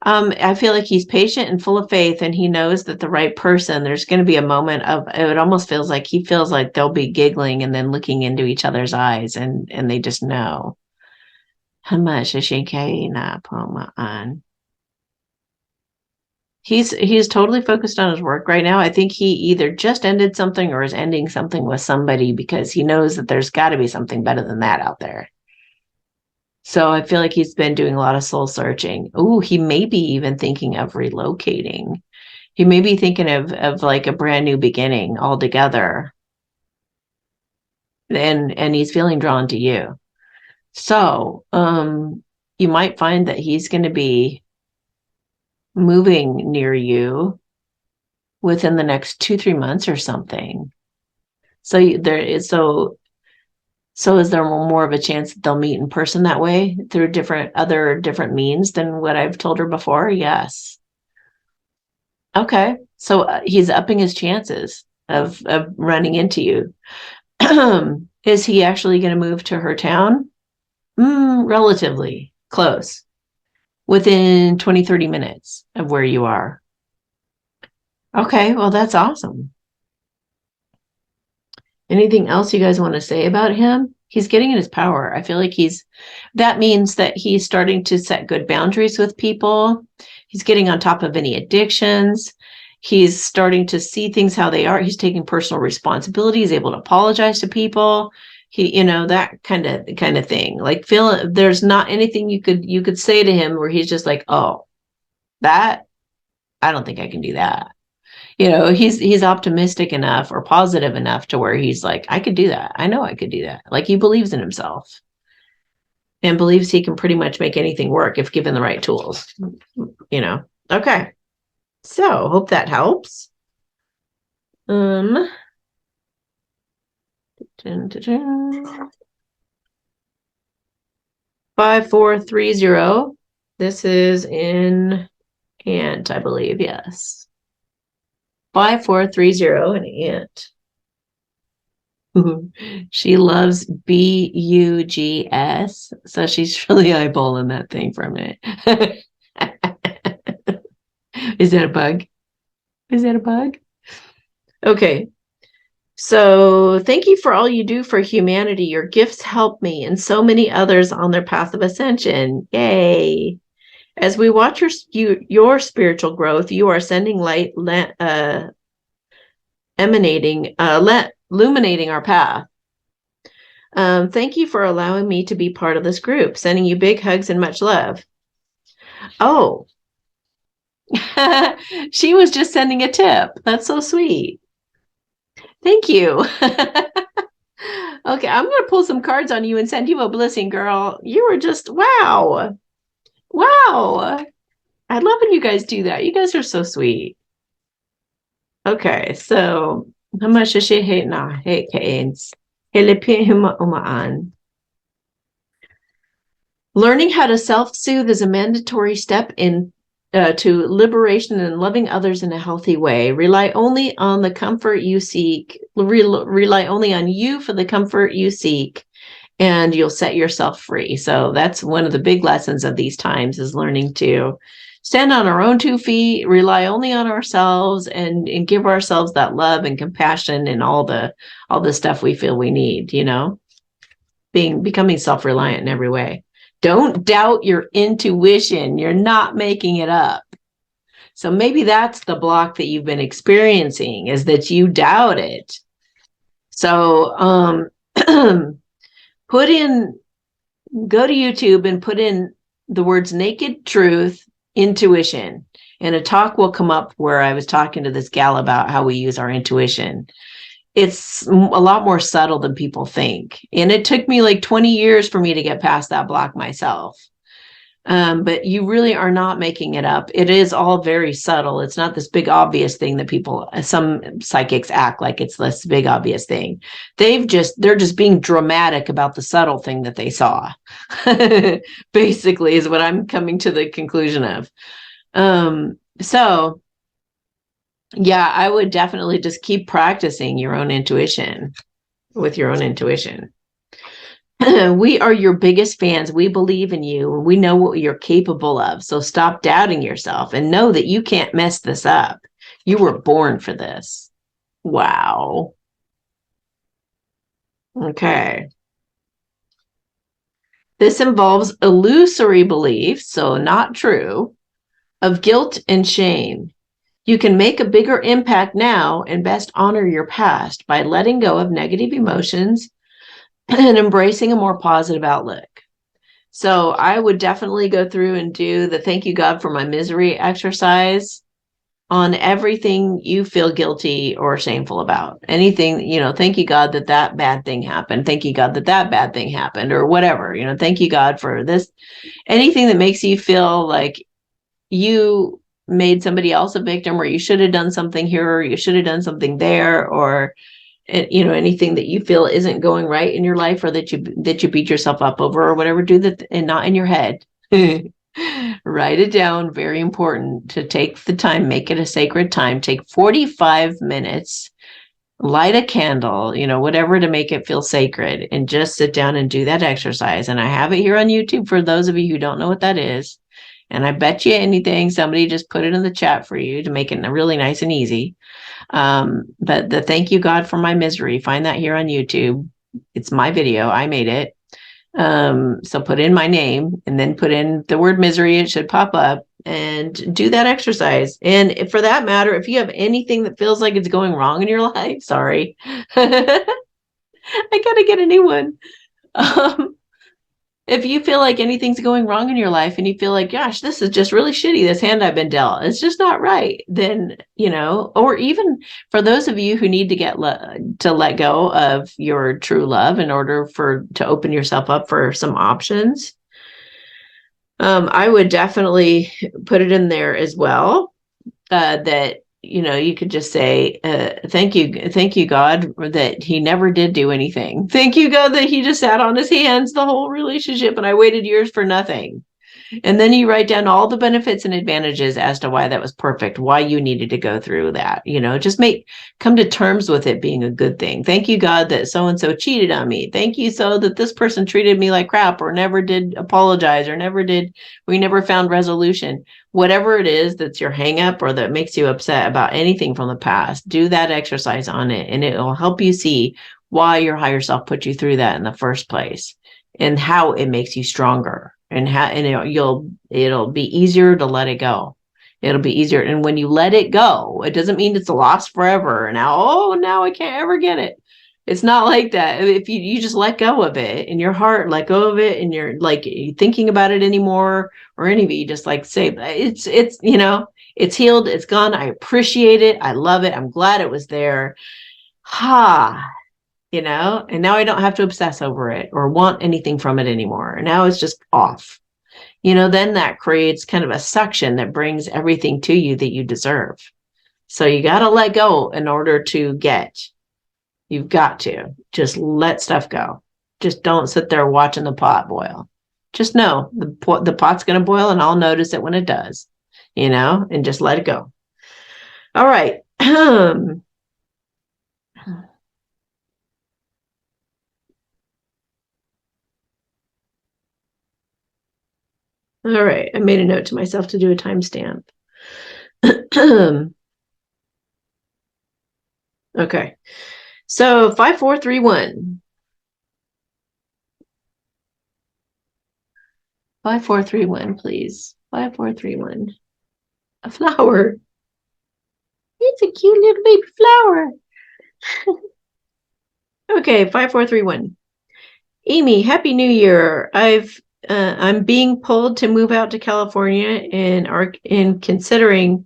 I feel like he's patient and full of faith, and he knows that the right person, there's going to be a moment of, it almost feels like he feels like they'll be giggling and then looking into each other's eyes, and they just know. He's totally focused on his work right now. I think he either just ended something or is ending something with somebody because he knows that there's got to be something better than that out there. So I feel like he's been doing a lot of soul searching. Ooh, he may be even thinking of relocating. He may be thinking of like a brand new beginning altogether. And he's feeling drawn to you. So you might find that he's going to be moving near you within the next 2-3 months or something. So there is so is there more of a chance that they'll meet in person that way through different means than what I've told her before? Yes. Okay. So he's upping his chances of running into you. Is he actually going to move to her town? Relatively close, within 20-30 minutes of where you are. Okay, well, that's awesome. Anything else you guys want to say about him? He's getting in his power. I feel like that means that he's starting to set good boundaries with people. He's getting on top of any addictions. He's starting to see things how they are. He's taking personal responsibility. He's able to apologize to people. That kind of thing. Like, there's not anything you could say to him where he's just like, oh, that, I don't think I can do that. He's optimistic enough or positive enough to where he's like, I could do that. I know I could do that. Like, he believes in himself and believes he can pretty much make anything work if given the right tools. Okay. So hope that helps. 5430. This is in Ant, I believe. Yes. 5430 an ant. She loves BUGS, so she's really eyeballing that thing for a minute. Is that a bug? Is that a bug? Okay. So thank you for all you do for humanity. Your gifts help me and so many others on their path of ascension. Yay. As we watch your spiritual growth, you are sending light, illuminating our path. Thank you for allowing me to be part of this group. Sending you big hugs and much love. Oh, she was just sending a tip. That's so sweet. Thank you. Okay, I'm going to pull some cards on you and send you a blessing, girl. You were just, wow. Wow. I love when you guys do that. You guys are so sweet. Okay, so how much does she hate now? Hate Kains. Learning how to self-soothe is a mandatory step in to liberation and loving others in a healthy way. Rely only on the comfort you seek. Rely only on you for the comfort you seek, and you'll set yourself free. So that's one of the big lessons of these times, is learning to stand on our own 2 feet, rely only on ourselves, and give ourselves that love and compassion and all the stuff we feel we need, becoming self-reliant in every way. Don't doubt your intuition. You're not making it up. So maybe that's the block that you've been experiencing, is that you doubt it. So go to YouTube and put in the words naked truth, intuition, and a talk will come up where I was talking to this gal about how we use our intuition. It's a lot more subtle than people think. And it took me like 20 years for me to get past that block myself. But you really are not making it up. It is all very subtle. It's not this big obvious thing that some psychics act like it's this big obvious thing. They're just being dramatic about the subtle thing that they saw. Basically is what I'm coming to the conclusion of. So yeah, I would definitely just keep practicing your own intuition with your own intuition. We are your biggest fans. We believe in you and we know what you're capable of. So stop doubting yourself and know that you can't mess this up. You were born for this. Wow. Okay. This involves illusory beliefs, so not true, of guilt and shame. You can make a bigger impact now and best honor your past by letting go of negative emotions and embracing a more positive outlook. So I would definitely go through and do the thank you God for my misery exercise on everything you feel guilty or shameful about. Anything, thank you God that that bad thing happened. Thank you God that that bad thing happened or whatever, thank you God for this. Anything that makes you feel like you made somebody else a victim or you should have done something here or you should have done something there or anything that you feel isn't going right in your life or that you beat yourself up over or whatever, do that and not in your head. Write it down. Very important to take the time, make it a sacred time. Take 45 minutes, light a candle, whatever to make it feel sacred, and just sit down and do that exercise. And I have it here on YouTube for those of you who don't know what that is. And I bet you anything, somebody just put it in the chat for you to make it really nice and easy. But the thank you God for my misery, find that here on YouTube. It's my video. I made it. So put in my name and then put in the word misery. It should pop up and do that exercise. And for that matter, if you have anything that feels like it's going wrong in your life, sorry, I gotta get a new one. Um, if you feel like anything's going wrong in your life and you feel like, gosh, this is just really shitty, this hand I've been dealt, it's just not right, then, or even for those of you who need to to let go of your true love in order to open yourself up for some options, I would definitely put it in there as well, that you could just say, thank you, God, that he never did do anything. Thank you, God, that he just sat on his hands the whole relationship and I waited years for nothing. And then you write down all the benefits and advantages as to why that was perfect, why you needed to go through that, just come to terms with it being a good thing. Thank you, God, that so-and-so cheated on me. Thank you, so that this person treated me like crap or never did apologize or we never found resolution. Whatever it is that's your hang up or that makes you upset about anything from the past, do that exercise on it and it will help you see why your higher self put you through that in the first place and how it makes you stronger and it'll be easier to let it go. It'll be easier. And when you let it go, it doesn't mean it's lost forever. Now I can't ever get it. It's not like that. If you just let go of it in your heart, let go of it and you're like thinking about it anymore or any of it, you just like say it's healed. It's gone. I appreciate it. I love it. I'm glad it was there. And now I don't have to obsess over it or want anything from it anymore. Now it's just off. Then that creates kind of a suction that brings everything to you that you deserve. So you got to let go in order to get. You've got to just let stuff go. Just don't sit there watching the pot boil. Just know the pot's going to boil and I'll notice it when it does, and just let it go. All right. All right. I made a note to myself to do a timestamp. Okay. So 5431. 5431, please. 5431. A flower. It's a cute little baby flower. Okay, 5431. Amy, Happy New Year. I'm being pulled to move out to California and are considering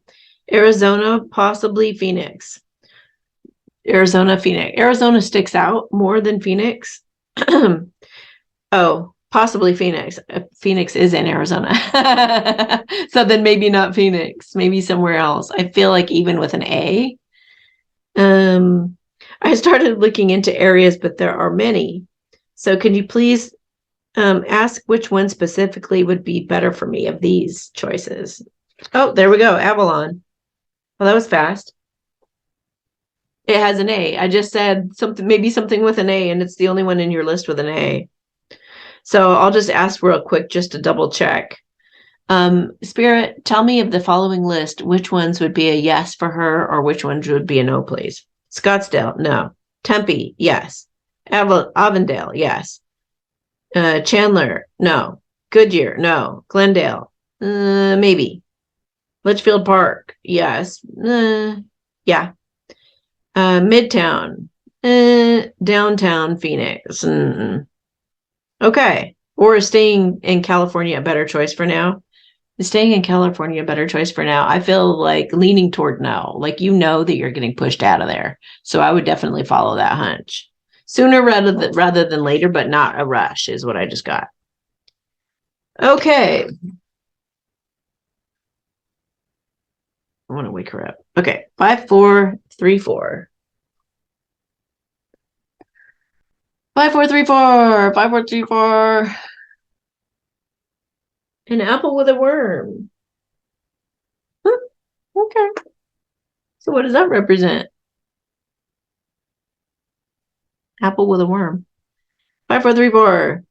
Arizona, possibly Phoenix. Phoenix. Arizona sticks out more than Phoenix. Oh, possibly Phoenix. Phoenix is in Arizona. So then maybe not Phoenix, maybe somewhere else. I feel like even with an A. I started looking into areas, but there are many. So can you please ask which one specifically would be better for me of these choices? Oh, there we go. Avalon. Well, that was fast. It has an A. I just said maybe something with an A, and it's the only one in your list with an A. So I'll just ask real quick just to double check. Spirit, tell me of the following list, which ones would be a yes for her or which ones would be a no, please. Scottsdale, no. Tempe, yes. Avondale, yes. Chandler, no. Goodyear, no. Glendale, maybe. Litchfield Park, yes. Yeah. Midtown, downtown Phoenix. Okay. Or is staying in California a better choice for now? Is staying in California a better choice for now? I feel like leaning toward no. Like, you know that you're getting pushed out of there. So I would definitely follow that hunch. Sooner rather than later, but not a rush is what I just got. Okay. I want to wake her up. Okay. 5434. 5434. 5434. An apple with a worm. Okay. So what does that represent? Apple with a worm. 5434.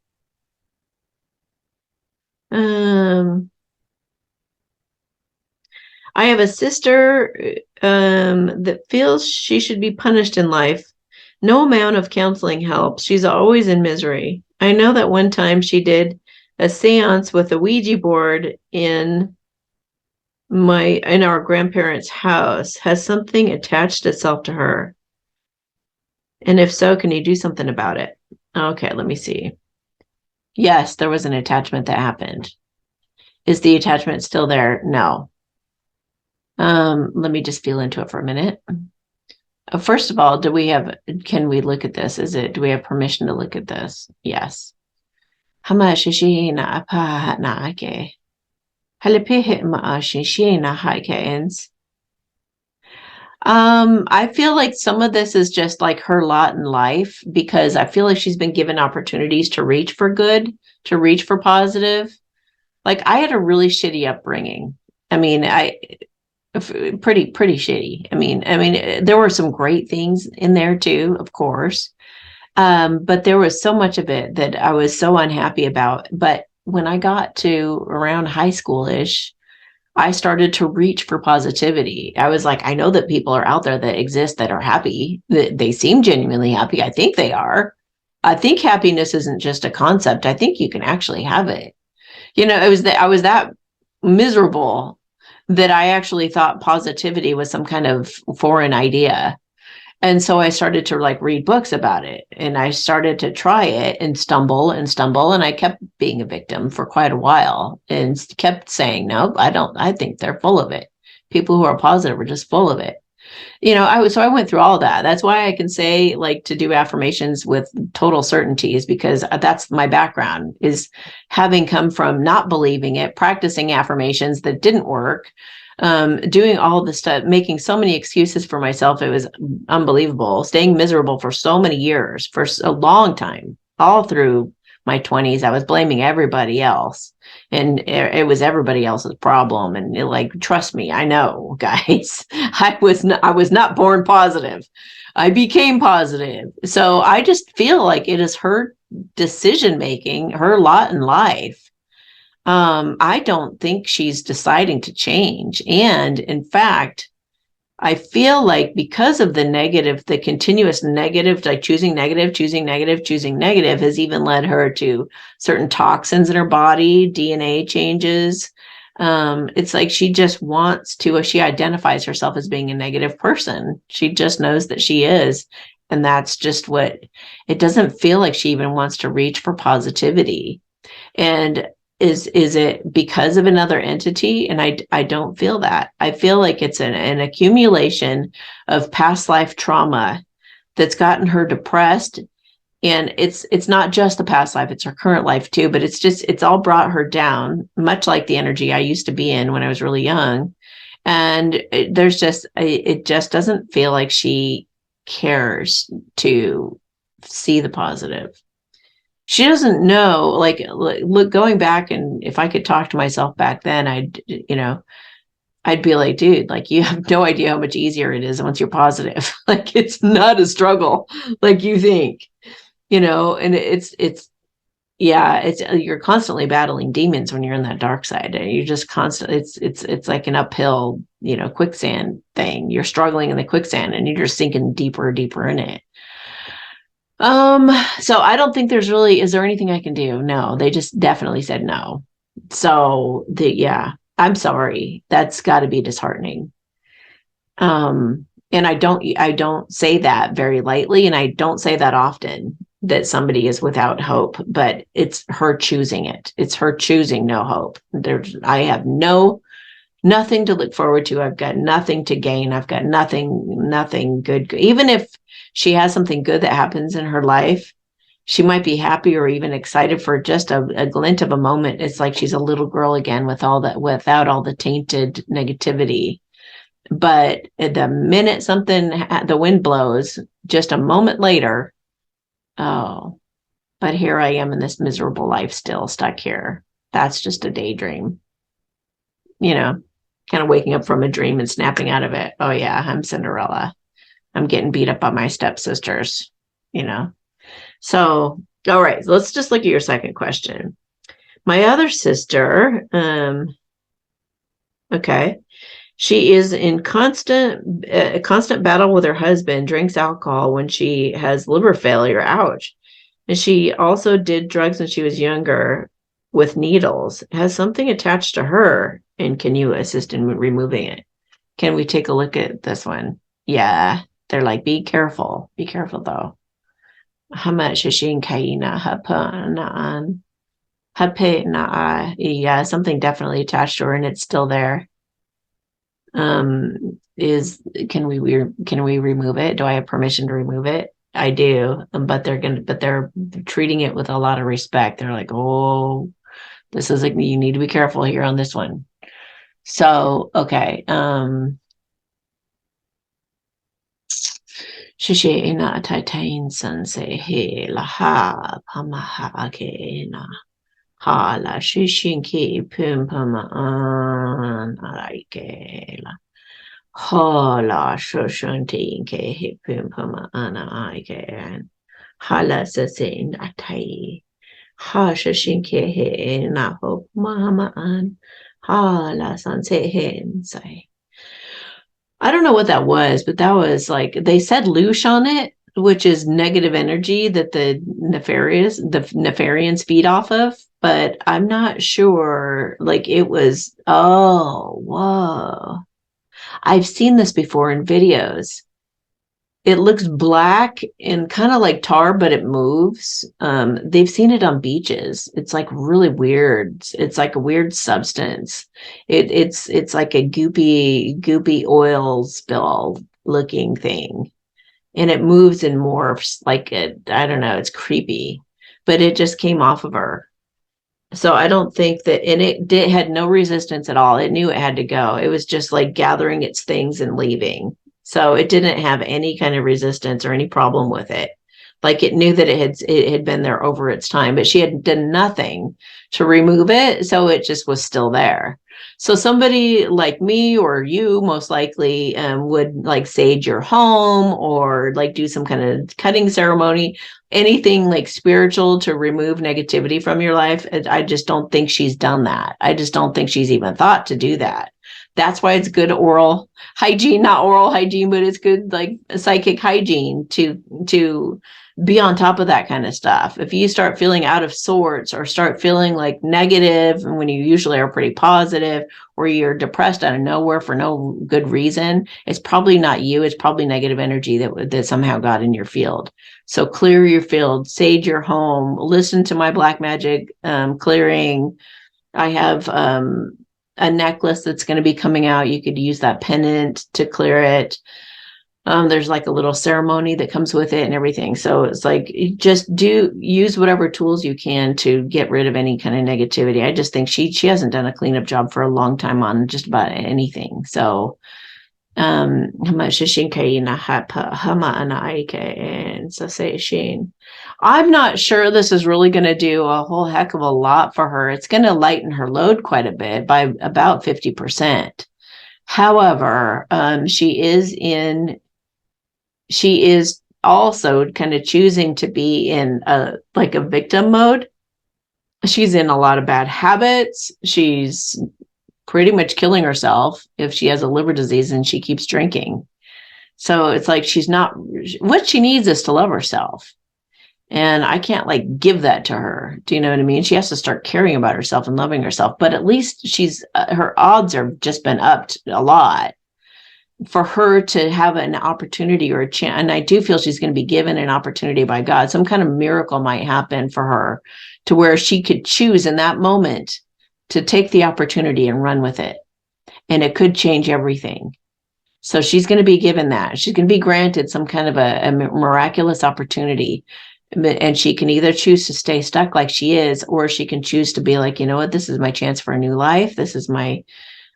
I have a sister that feels she should be punished in life. No amount of counseling helps. She's always in misery. I know that one time she did a seance with a Ouija board in our grandparents' house. Has something attached itself to her? And if so, can you do something about it? Okay, let me see. Yes, there was an attachment that happened. Is the attachment still there? No. Let me just feel into it for a minute. First of all, can we look at this? Do we have permission to look at this? Yes. I feel like some of this is just like her lot in life, because I feel like she's been given opportunities to reach for good, to reach for positive. Like, I had a really shitty upbringing. I mean, pretty shitty. I mean, there were some great things in there too, of course. But there was so much of it that I was so unhappy about. But when I got to around high school-ish, I started to reach for positivity. I was like, I know that people are out there that exist that are happy, that they seem genuinely happy. I think they are. I think happiness isn't just a concept. I think you can actually have it. I was that miserable that I actually thought positivity was some kind of foreign idea. And so I started to like read books about it, and I started to try it and stumble and stumble. And I kept being a victim for quite a while and kept saying, no, I don't, I think they're full of it. People who are positive are just full of it. So I went through all that. That's why I can say, like, to do affirmations with total certainties, because that's my background, is having come from not believing it, practicing affirmations that didn't work, doing all the stuff, making so many excuses for myself. It was unbelievable, staying miserable for so many years, for a long time, all through my 20s. I was blaming everybody else, and it was everybody else's problem. And trust me, I know, guys. I was not born positive. I became positive. So I just feel like it is her decision making, her lot in life. I don't think she's deciding to change. And in fact, I feel like because of the continuous negative, like choosing negative, has even led her to certain toxins in her body, DNA changes. It's like she just she identifies herself as being a negative person. She just knows that she is. And that's just it doesn't feel like she even wants to reach for positivity. And is it because of another entity? And I don't feel that. I feel like it's an accumulation of past life trauma that's gotten her depressed. And it's not just the past life, it's her current life too, but it's all brought her down, much like the energy I used to be in when I was really young. And it just doesn't feel like she cares to see the positive. She doesn't know, look, going back, and if I could talk to myself back then, I'd be like, dude, like, you have no idea how much easier it is once you're positive. Like, it's not a struggle like you think, and it's yeah, it's you're constantly battling demons when you're in that dark side. And you're just constant. It's like an uphill, quicksand thing. You're struggling in the quicksand, and you're just sinking deeper, deeper in it. So I don't think is there anything I can do? No, they just definitely said no. So yeah, I'm sorry. That's got to be disheartening. And I don't say that very lightly, and I don't say that often, that somebody is without hope, but it's her choosing it. It's her choosing no hope. I have nothing to look forward to. I've got nothing to gain. I've got nothing good. Even if she has something good that happens in her life, she might be happy or even excited for just a glint of a moment. It's like she's a little girl again without all the tainted negativity. But the minute the wind blows, just a moment later, oh, but here I am in this miserable life still stuck here. That's just a daydream, you know, kind of waking up from a dream and snapping out of it. Oh, yeah, I'm Cinderella. I'm getting beat up by my stepsisters, you know. So, all right, let's just look at your second question. My other sister, okay. She is in constant battle with her husband, drinks alcohol when she has liver failure. Ouch. And she also did drugs when she was younger with needles. Has something attached to her, and can you assist in removing it? Can we take a look at this one? Yeah, they're like, be careful. Be careful though. How much is she in kaina? Yeah, something definitely attached to her, and it's still there. Is can we remove it? Do I have permission to remove it? I do, but they're treating it with a lot of respect. They're like, oh, this is like, you need to be careful here on this one. So okay, shishi ina taitain sensei he la ha pamaha ke na ha la shishin ki pum pama an alaike la. Hala shoshanti ke hipum pama ana aiken. Hala sasin atai. Ha shashinke he na hope mama an. Hala sanse hen say. I don't know what that was, but that was like, they said loosh on it, which is negative energy that the Nefarians feed off of. But I'm not sure. Like it was, oh, whoa. I've seen this before in videos. It looks black and kind of like tar, but it moves. They've seen it on beaches. It's like really weird. It's like a weird substance. It's like a goopy oil spill looking thing, and it moves and morphs like I don't know. It's creepy, but it just came off of her. So I don't think that, and had no resistance at all. It knew it had to go. It was just like gathering its things and leaving. So it didn't have any kind of resistance or any problem with it. Like it knew that it had been there over its time, but she had done nothing to remove it. So it just was still there. So somebody like me or you most likely would like sage your home or like do some kind of cutting ceremony, anything like spiritual to remove negativity from your life. I just don't think she's done that. I just don't think she's even thought to do that. That's why it's good oral hygiene, not oral hygiene, but it's good like psychic hygiene to be on top of that kind of stuff. If you start feeling out of sorts or start feeling like negative, and when you usually are pretty positive, or you're depressed out of nowhere for no good reason, it's probably not you. It's probably negative energy that somehow got in your field. So clear your field, sage your home, listen to my black magic clearing. I have a necklace that's going to be coming out. You could use that pendant to clear it. There's like a little ceremony that comes with it and everything. So it's like, just use whatever tools you can to get rid of any kind of negativity. I just think she hasn't done a cleanup job for a long time on just about anything. So, I'm not sure this is really going to do a whole heck of a lot for her. It's going to lighten her load quite a bit by about 50%. However, she is also kind of choosing to be in a victim mode. She's in a lot of bad habits. She's pretty much killing herself if she has a liver disease and she keeps drinking. So it's like she's not, what she needs is to love herself. And I can't like give that to her. Do you know what I mean? She has to start caring about herself and loving herself. But at least she's, her odds have just been upped a lot for her to have an opportunity or a chance. And I do feel she's going to be given an opportunity by God. Some kind of miracle might happen for her to where she could choose in that moment to take the opportunity and run with it. And it could change everything. So she's going to be given that. She's going to be granted some kind of a miraculous opportunity. And she can either choose to stay stuck like she is, or she can choose to be like, you know what, this is my chance for a new life. This is my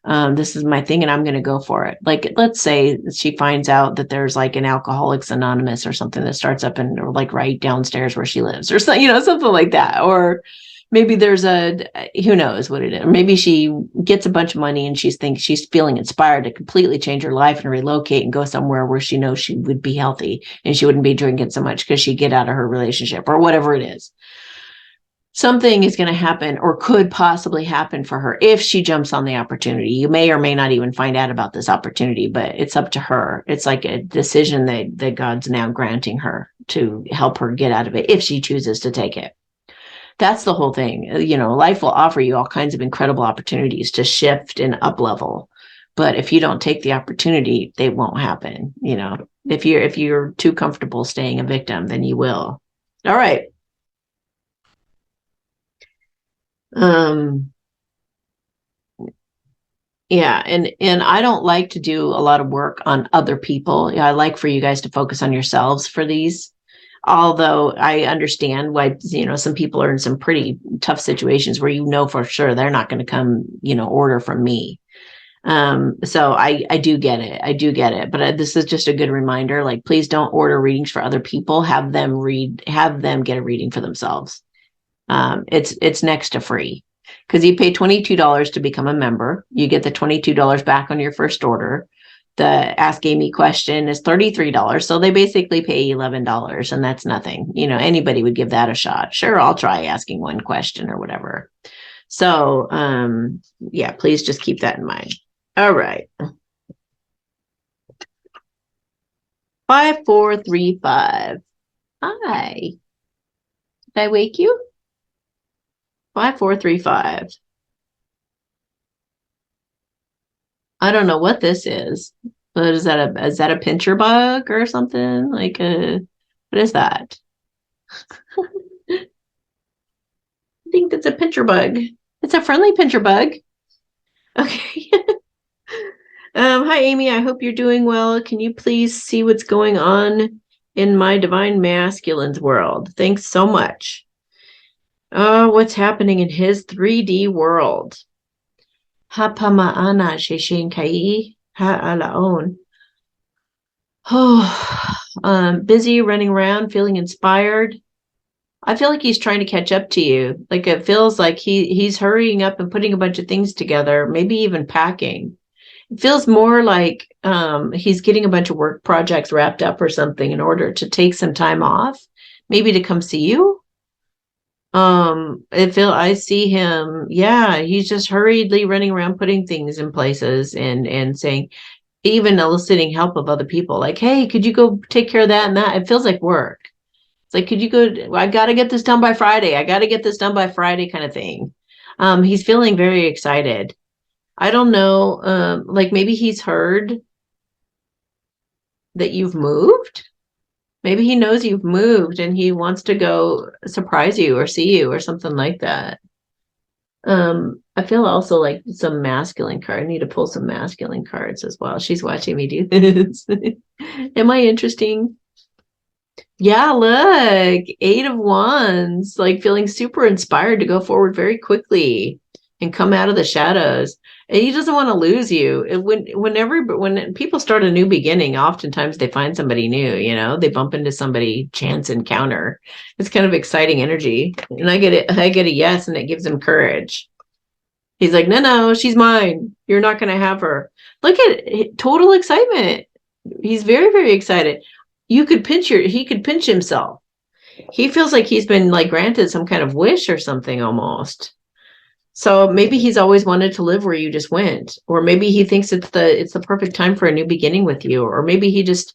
thing, and I'm going to go for it. Like, let's say she finds out that there's like an Alcoholics Anonymous or something that starts up in, or like right downstairs where she lives, or something, something like that. Or maybe there's who knows what it is. Or maybe she gets a bunch of money and she's feeling inspired to completely change her life and relocate and go somewhere where she knows she would be healthy and she wouldn't be drinking so much because she'd get out of her relationship or whatever it is. Something is going to happen or could possibly happen for her if she jumps on the opportunity. You may or may not even find out about this opportunity, but it's up to her. It's like a decision that God's now granting her to help her get out of it if she chooses to take it. That's the whole thing. Life will offer you all kinds of incredible opportunities to shift and up level. But if you don't take the opportunity, they won't happen. If you're too comfortable staying a victim, then you will. All right. Yeah, and I don't like to do a lot of work on other people. I like for you guys to focus on yourselves for these. Although I understand why, some people are in some pretty tough situations where for sure they're not going to come, order from me. So I do get it. I do get it. But this is just a good reminder. Like, please don't order readings for other people. Have them get a reading for themselves. It's next to free because you pay $22 to become a member. You get the $22 back on your first order. The Ask Amy question is $33. So they basically pay $11 and that's nothing. Anybody would give that a shot. Sure, I'll try asking one question or whatever. So, yeah, please just keep that in mind. All right. 5435. Hi. Did I wake you? 5435. I don't know what this is, but is that a pincher bug or something? Like what is that? I think that's a pincher bug. It's a friendly pincher bug. Okay. Hi Amy, I hope you're doing well. Can you please see what's going on in my divine masculine's world? Thanks so much. What's happening in his 3D world? Hapamaana sheshin kai ha'alaon. Oh, busy running around, feeling inspired. I feel like he's trying to catch up to you. Like it feels like he's hurrying up and putting a bunch of things together, maybe even packing. It feels more like he's getting a bunch of work projects wrapped up or something in order to take some time off, maybe to come see you. I see him, yeah, he's just hurriedly running around putting things in places and saying, even eliciting help of other people, like, hey, could you go take care of that and that? It feels like work. It's like, could you go, I gotta get this done by Friday. I gotta get this done by Friday kind of thing. He's feeling very excited. I don't know, like maybe he's heard that you've moved. Maybe he knows you've moved and he wants to go surprise you or see you or something like that. I feel also like some masculine card. I need to pull some masculine cards as well. She's watching me do this. Am I interesting? Yeah, look, 8 of Wands, like feeling super inspired to go forward very quickly and come out of the shadows. And he doesn't want to lose you. When people start a new beginning, oftentimes they find somebody new, they bump into somebody chance encounter. It's kind of exciting energy. And I get a yes, and it gives him courage. He's like, no, she's mine. You're not going to have her. Look at it, total excitement. He's very, very excited. He could pinch himself. He feels like he's been like granted some kind of wish or something almost. So maybe he's always wanted to live where you just went, or maybe he thinks it's the perfect time for a new beginning with you, or maybe he just,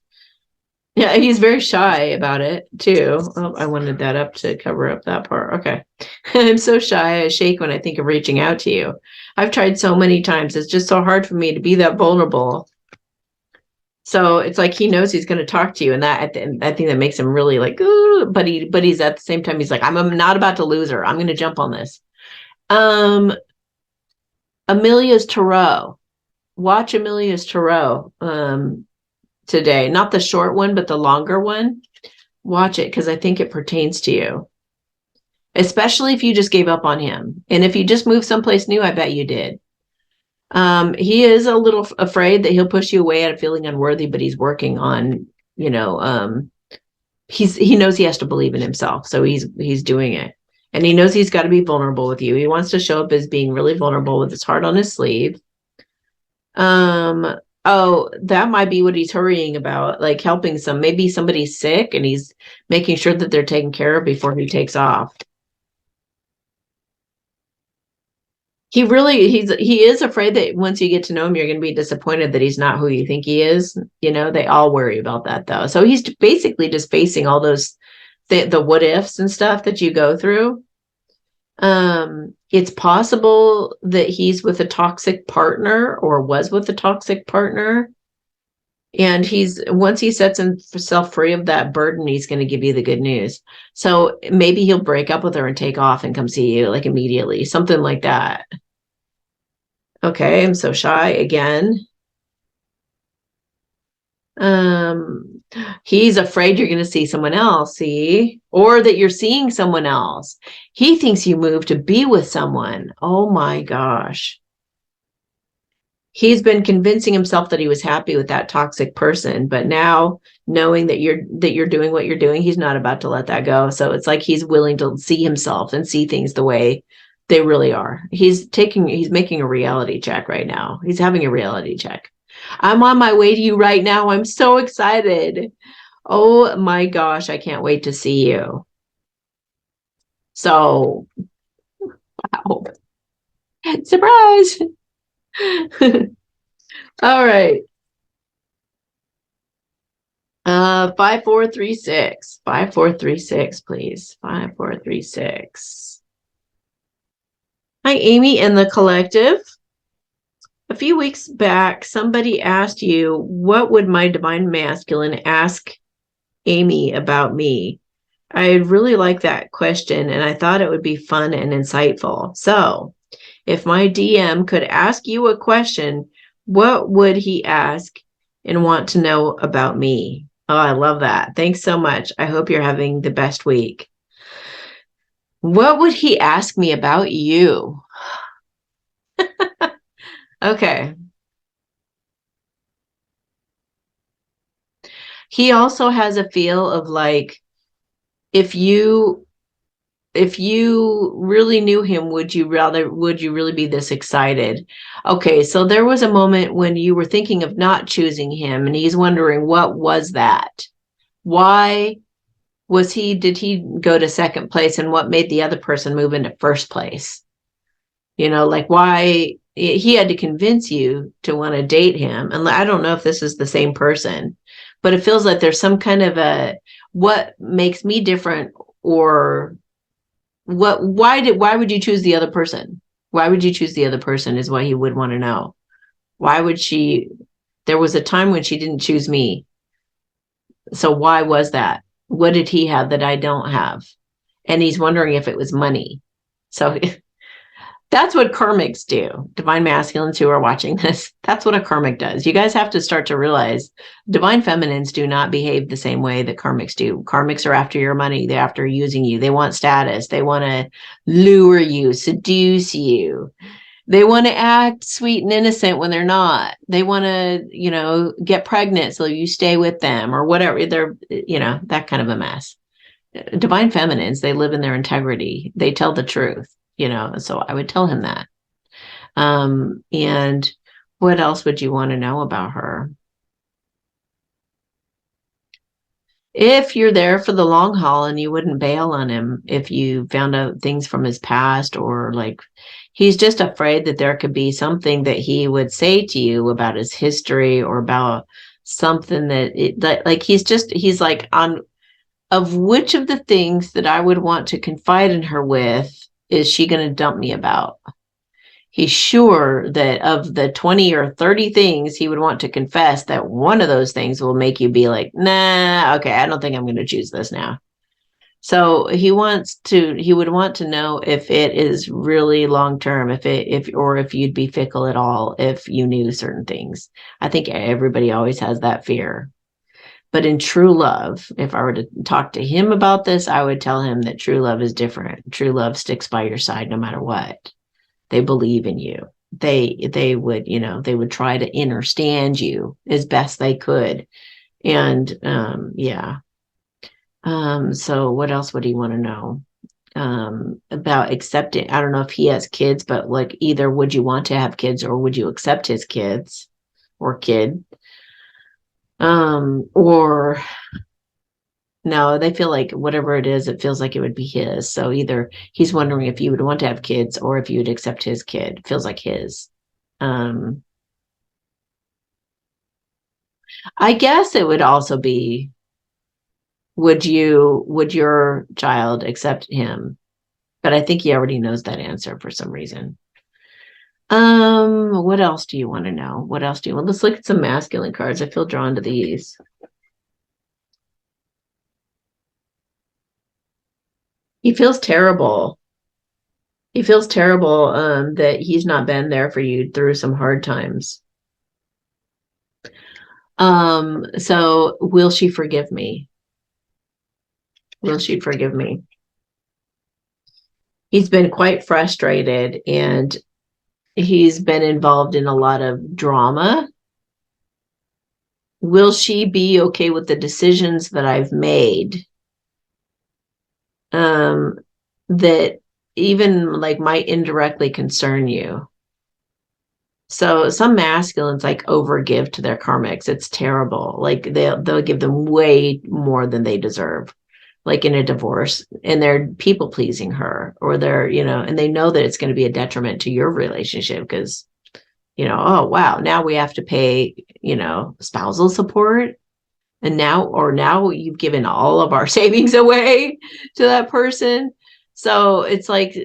yeah, he's very shy about it too. Oh, I wanted that up to cover up that part. Okay. I'm so shy. I shake when I think of reaching out to you. I've tried so many times. It's just so hard for me to be that vulnerable. So it's like he knows he's going to talk to you, and I think that makes him really like, ooh, but he's at the same time he's like, I'm not about to lose her. I'm going to jump on this. Um, Amelia's Tarot. Watch Amelia's Tarot today. Not the short one, but the longer one. Watch it because I think it pertains to you, especially if you just gave up on him. And if you just moved someplace new, I bet you did. He is a little afraid that he'll push you away out of feeling unworthy, but he's working on, you know, he knows he has to believe in himself. So he's doing it. And he knows he's got to be vulnerable with you. He wants to show up as being really vulnerable with his heart on his sleeve. Oh, that might be what he's hurrying about, like helping maybe somebody's sick and he's making sure that they're taken care of before he takes off. He is afraid that once you get to know him, you're going to be disappointed that he's not who you think he is. You know, they all worry about that though. So he's basically just facing all those the what ifs and stuff that you go through. It's possible that he's with a toxic partner or was with a toxic partner. And once he sets himself free of that burden, he's going to give you the good news. So maybe he'll break up with her and take off and come see you like immediately, something like that. Okay, I'm so shy again. Um, he's afraid you're going to see someone else, see, or that you're seeing someone else. He thinks you moved to be with someone. Oh my gosh. He's been convincing himself that he was happy with that toxic person, but now knowing that you're doing what you're doing, he's not about to let that go. So it's like he's willing to see himself and see things the way they really are. He's making a reality check right now. He's having a reality check. I'm on my way to you right now. I'm so excited. Oh my gosh, I can't wait to see you. So, wow. Surprise. All right. 5436. 5436, please. 5436. Hi, Amy and the collective. A few weeks back, somebody asked you, what would my divine masculine ask Amy about me? I really like that question, and I thought it would be fun and insightful. So, if my DM could ask you a question, what would he ask and want to know about me? Oh, I love that. Thanks so much. I hope you're having the best week. What would he ask me about you? Okay. He also has a feel of like, if you if you really knew him, would you really be this excited? Okay, so there was a moment when you were thinking of not choosing him, and he's wondering, what was that? Why did he go to second place, and what made the other person move into first place? Like why he had to convince you to want to date him. And I don't know if this is the same person, but it feels like there's some kind of what makes me different, or why would you choose the other person? Why would you choose the other person is what he would want to know. Why would she? There was a time when she didn't choose me. So why was that? What did he have that I don't have? And he's wondering if it was money. So that's what karmics do. Divine masculines who are watching this, that's what a karmic does. You guys have to start to realize divine feminines do not behave the same way that karmics do. Karmics are after your money. They're after using you. They want status. They want to lure you, seduce you. They want to act sweet and innocent when they're not. They want to, get pregnant so you stay with them or whatever. They're, that kind of a mess. Divine feminines, they live in their integrity. They tell the truth, so I would tell him that. And what else would you want to know about her? if you're there for the long haul and you wouldn't bail on him if you found out things from his past, or like he's just afraid that there could be something that he would say to you about his history or about something that like he's like on of which of the things that I would want to confide in her with is she going to dump me about? He's sure that of the 20 or 30 things he would want to confess, that one of those things will make you be like, nah, okay, I don't think I'm going to choose this now. So he would want to know if it is really long term, or if you'd be fickle at all, if you knew certain things. I think everybody always has that fear. But in true love, if I were to talk to him about this, I would tell him that true love is different. True love sticks by your side no matter what. They believe in you. They would, they would try to understand you as best they could. And yeah. So what else would he want to know? About accepting, I don't know if he has kids, but like either would you want to have kids or would you accept his kids or kid? Or no, they feel like whatever it is, it feels like it would be his. So either he's wondering if you would want to have kids or if you would accept his kid. It feels like his. Um, I guess it would also be, would your child accept him? But I think he already knows that answer for some reason. What else do you want to know? What else do you want? Let's look at some masculine cards. I feel drawn to these. He feels terrible. He feels terrible that he's not been there for you through some hard times. So will she forgive me? Will she forgive me? He's been quite frustrated and he's been involved in a lot of drama. Will she be okay with the decisions that I've made? That even like might indirectly concern you. So some masculines like overgive to their karmics. It's terrible. Like they'll give them way more than they deserve. Like in a divorce, and they're people pleasing her, or they're, and they know that it's going to be a detriment to your relationship because, oh wow, now we have to pay, spousal support. And now you've given all of our savings away to that person. So it's like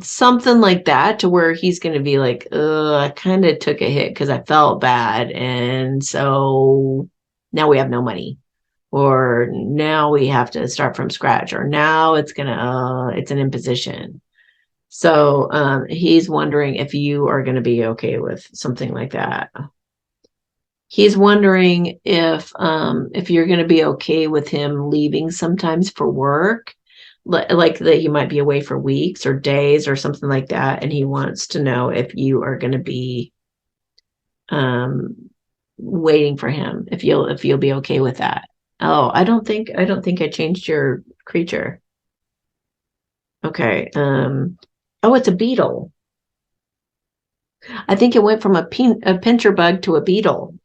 something like that, to where he's going to be like, I kind of took a hit because I felt bad. And so now we have no money, or now we have to start from scratch, or now it's an imposition. So he's wondering if you are going to be okay with something like that. He's wondering if you're going to be okay with him leaving sometimes for work, like that you might be away for weeks or days or something like that, and he wants to know if you are going to be waiting for him, if you'll be okay with that. Oh, I don't think I changed your creature. Okay. Oh, it's a beetle. I think it went from a pincher bug to a beetle.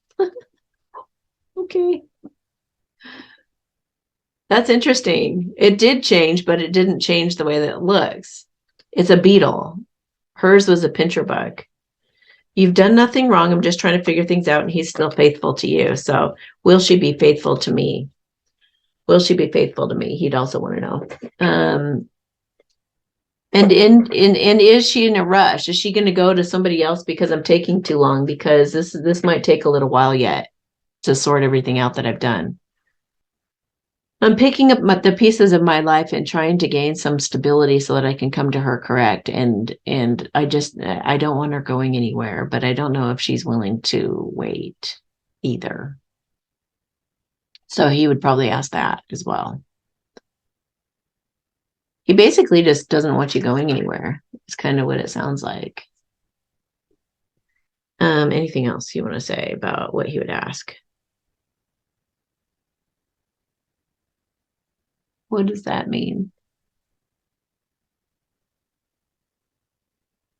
Okay. That's interesting. It did change, but it didn't change the way that it looks. It's a beetle. Hers was a pincher bug. You've done nothing wrong. I'm just trying to figure things out, and he's still faithful to you. So will she be faithful to me? Will she be faithful to me? He'd also want to know. And is she in a rush? Is she going to go to somebody else because I'm taking too long? Because this might take a little while yet to sort everything out that I've done. I'm picking up the pieces of my life and trying to gain some stability so that I can come to her correct. And I don't want her going anywhere, but I don't know if she's willing to wait either. So he would probably ask that as well. He basically just doesn't want you going anywhere. It's kind of what it sounds like. Anything else you want to say about what he would ask? What does that mean?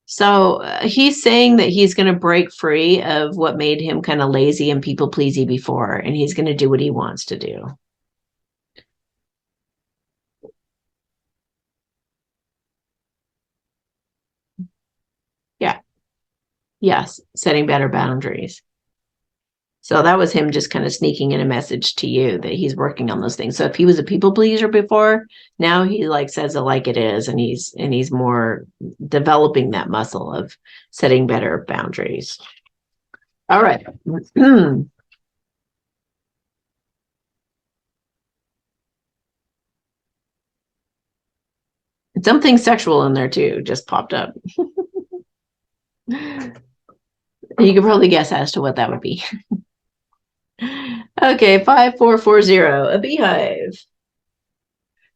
So he's saying that he's going to break free of what made him kind of lazy and people pleasy before, and he's going to do what he wants to do. Yes, setting better boundaries. So that was him just kind of sneaking in a message to you that he's working on those things. So if he was a people pleaser before, now he like says it like it is, and he's more developing that muscle of setting better boundaries. All right. Something sexual in there too just popped up. You could probably guess as to what that would be. Okay, 5440, a beehive.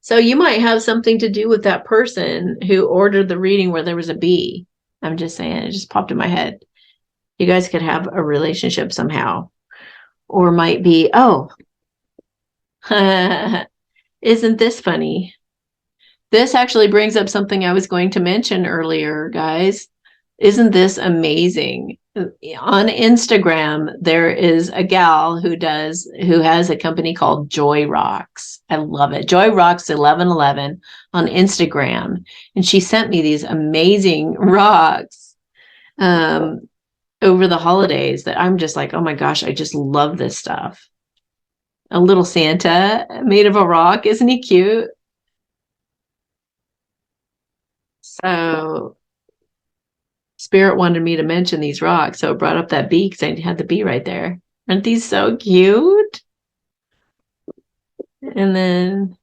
So you might have something to do with that person who ordered the reading where there was a bee. I'm just saying, it just popped in my head. You guys could have a relationship somehow. Or might be, oh, isn't this funny? This actually brings up something I was going to mention earlier, guys. Isn't this amazing? On Instagram, there is a gal who has a company called Joy Rocks. I love it. Joy Rocks 1111 on Instagram. And she sent me these amazing rocks over the holidays that I'm just like, oh my gosh, I just love this stuff. A little Santa made of a rock. Isn't he cute? So Spirit wanted me to mention these rocks, so it brought up that bee because I had the bee right there. Aren't these so cute? And then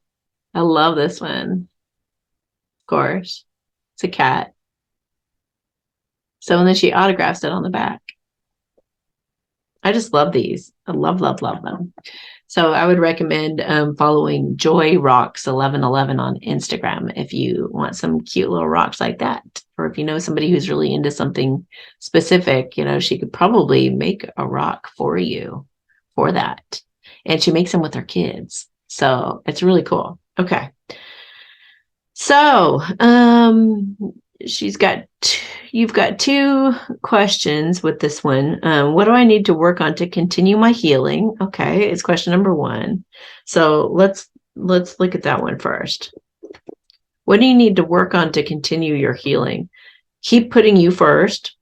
I love this one, of course. It's a cat. So and then she autographs it on the back. I just love these. I love, love, love them. So I would recommend following Joy Rocks 1111 on Instagram if you want some cute little rocks like that. Or if you know somebody who's really into something specific, you know, she could probably make a rock for you for that. And she makes them with her kids. So it's really cool. Okay. So you've got two questions with this one. What do I need to work on to continue my healing? Okay, it's question number one. So let's look at that one first. What do you need to work on to continue your healing? Keep putting you first.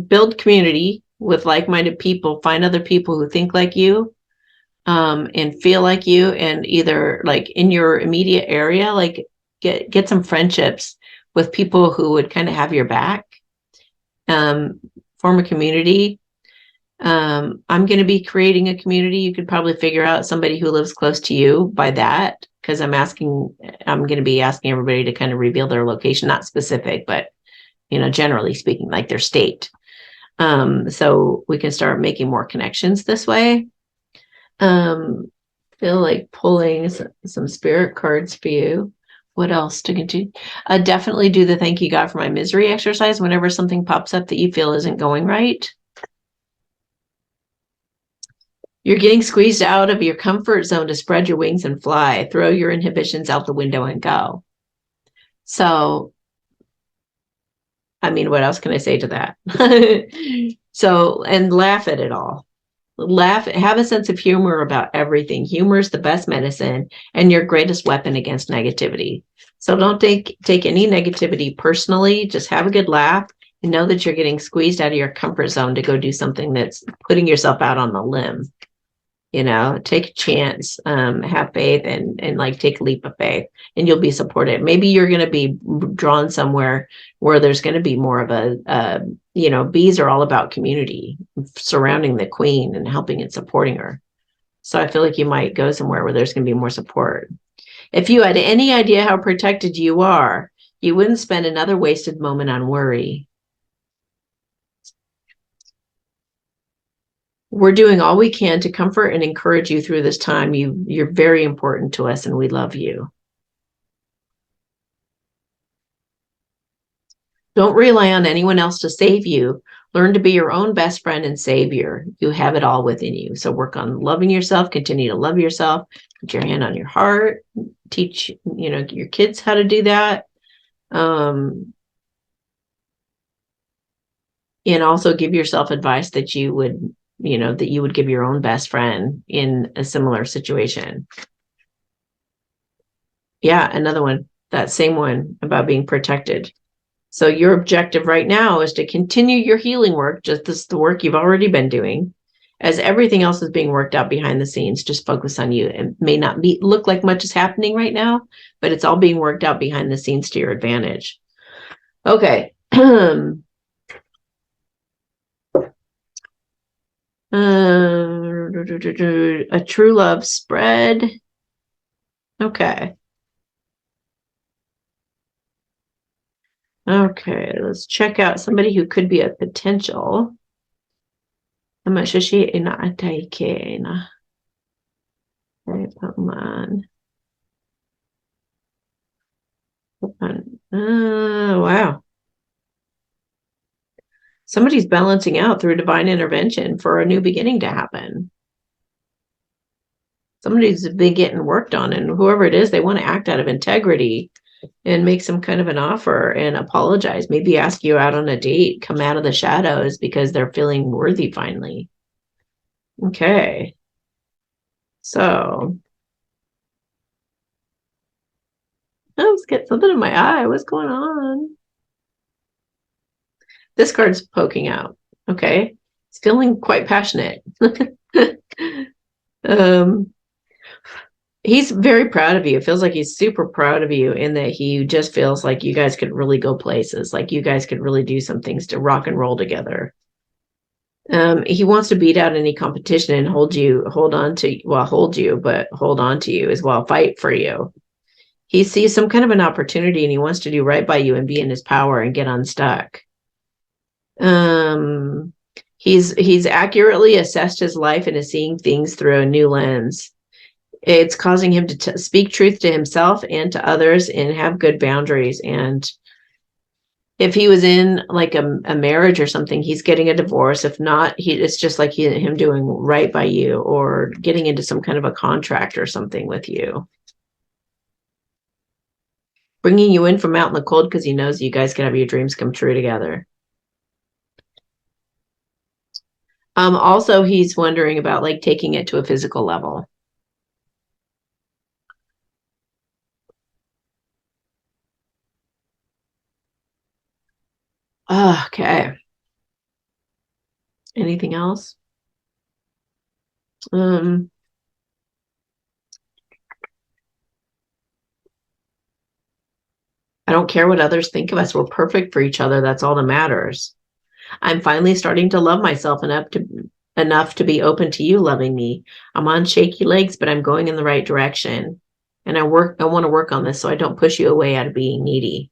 Build community with like-minded people. Find other people who think like you. And feel like you, and either like in your immediate area, like get some friendships with people who would kind of have your back, form a community. I'm going to be creating a community. You could probably figure out somebody who lives close to you by that, because I'm going to be asking everybody to kind of reveal their location, not specific, but you know, generally speaking, like their state. So we can start making more connections this way. Feel like pulling some spirit cards for you. What else to continue? Definitely do the thank you God for my misery exercise whenever something pops up that you feel isn't going right. You're getting squeezed out of your comfort zone to spread your wings and fly. Throw your inhibitions out the window and go. So, I mean, what else can I say to that? So, and laugh at it all. Laugh, have a sense of humor about everything. Humor is the best medicine and your greatest weapon against negativity. So don't take any negativity personally. Just have a good laugh and know that you're getting squeezed out of your comfort zone to go do something that's putting yourself out on the limb. You know, take a chance, have faith, and like take a leap of faith, and you'll be supported. Maybe you're going to be drawn somewhere where there's going to be more of a you know, bees are all about community, surrounding the queen and helping and supporting her. So I feel like you might go somewhere where there's going to be more support. If you had any idea how protected you are, you wouldn't spend another wasted moment on worry. We're doing all we can to comfort and encourage you through this time. You're very important to us and we love you. Don't rely on anyone else to save you. Learn to be your own best friend and savior. You have it all within you. So work on loving yourself, continue to love yourself, put your hand on your heart, teach, you know, your kids how to do that. And also give yourself advice that you would, you know, that you would give your own best friend in a similar situation. Yeah, another one, that same one about being protected. So your objective right now is to continue your healing work, just this the work you've already been doing. As everything else is being worked out behind the scenes, just focus on you. It may not look like much is happening right now, but it's all being worked out behind the scenes to your advantage. Okay. A true love spread. Okay. Okay, let's check out somebody who could be a potential. Right, come on. Wow. Somebody's balancing out through divine intervention for a new beginning to happen. Somebody's been getting worked on, and whoever it is, they want to act out of integrity and make some kind of an offer and apologize, maybe ask you out on a date, come out of the shadows because they're feeling worthy finally. Okay. So I was getting something in my eye. What's going on? This card's poking out. Okay. It's feeling quite passionate. He's very proud of you. It feels like he's super proud of you in that he just feels like you guys could really go places, like you guys could really do some things to rock and roll together. He wants to beat out any competition and hold you as well, fight for you. He sees some kind of an opportunity and he wants to do right by you and be in his power and get unstuck. He's accurately assessed his life and is seeing things through a new lens. It's causing him to speak truth to himself and to others and have good boundaries. And if he was in like a marriage or something, he's getting a divorce. If not, it's just like him doing right by you or getting into some kind of a contract or something with you. Bringing you in from out in the cold because he knows you guys can have your dreams come true together. Also, he's wondering about like taking it to a physical level. Okay. Anything else? I don't care what others think of us. We're perfect for each other. That's all that matters. I'm finally starting to love myself enough to be open to you loving me. I'm on shaky legs, but I'm going in the right direction. And I want to work on this so I don't push you away out of being needy.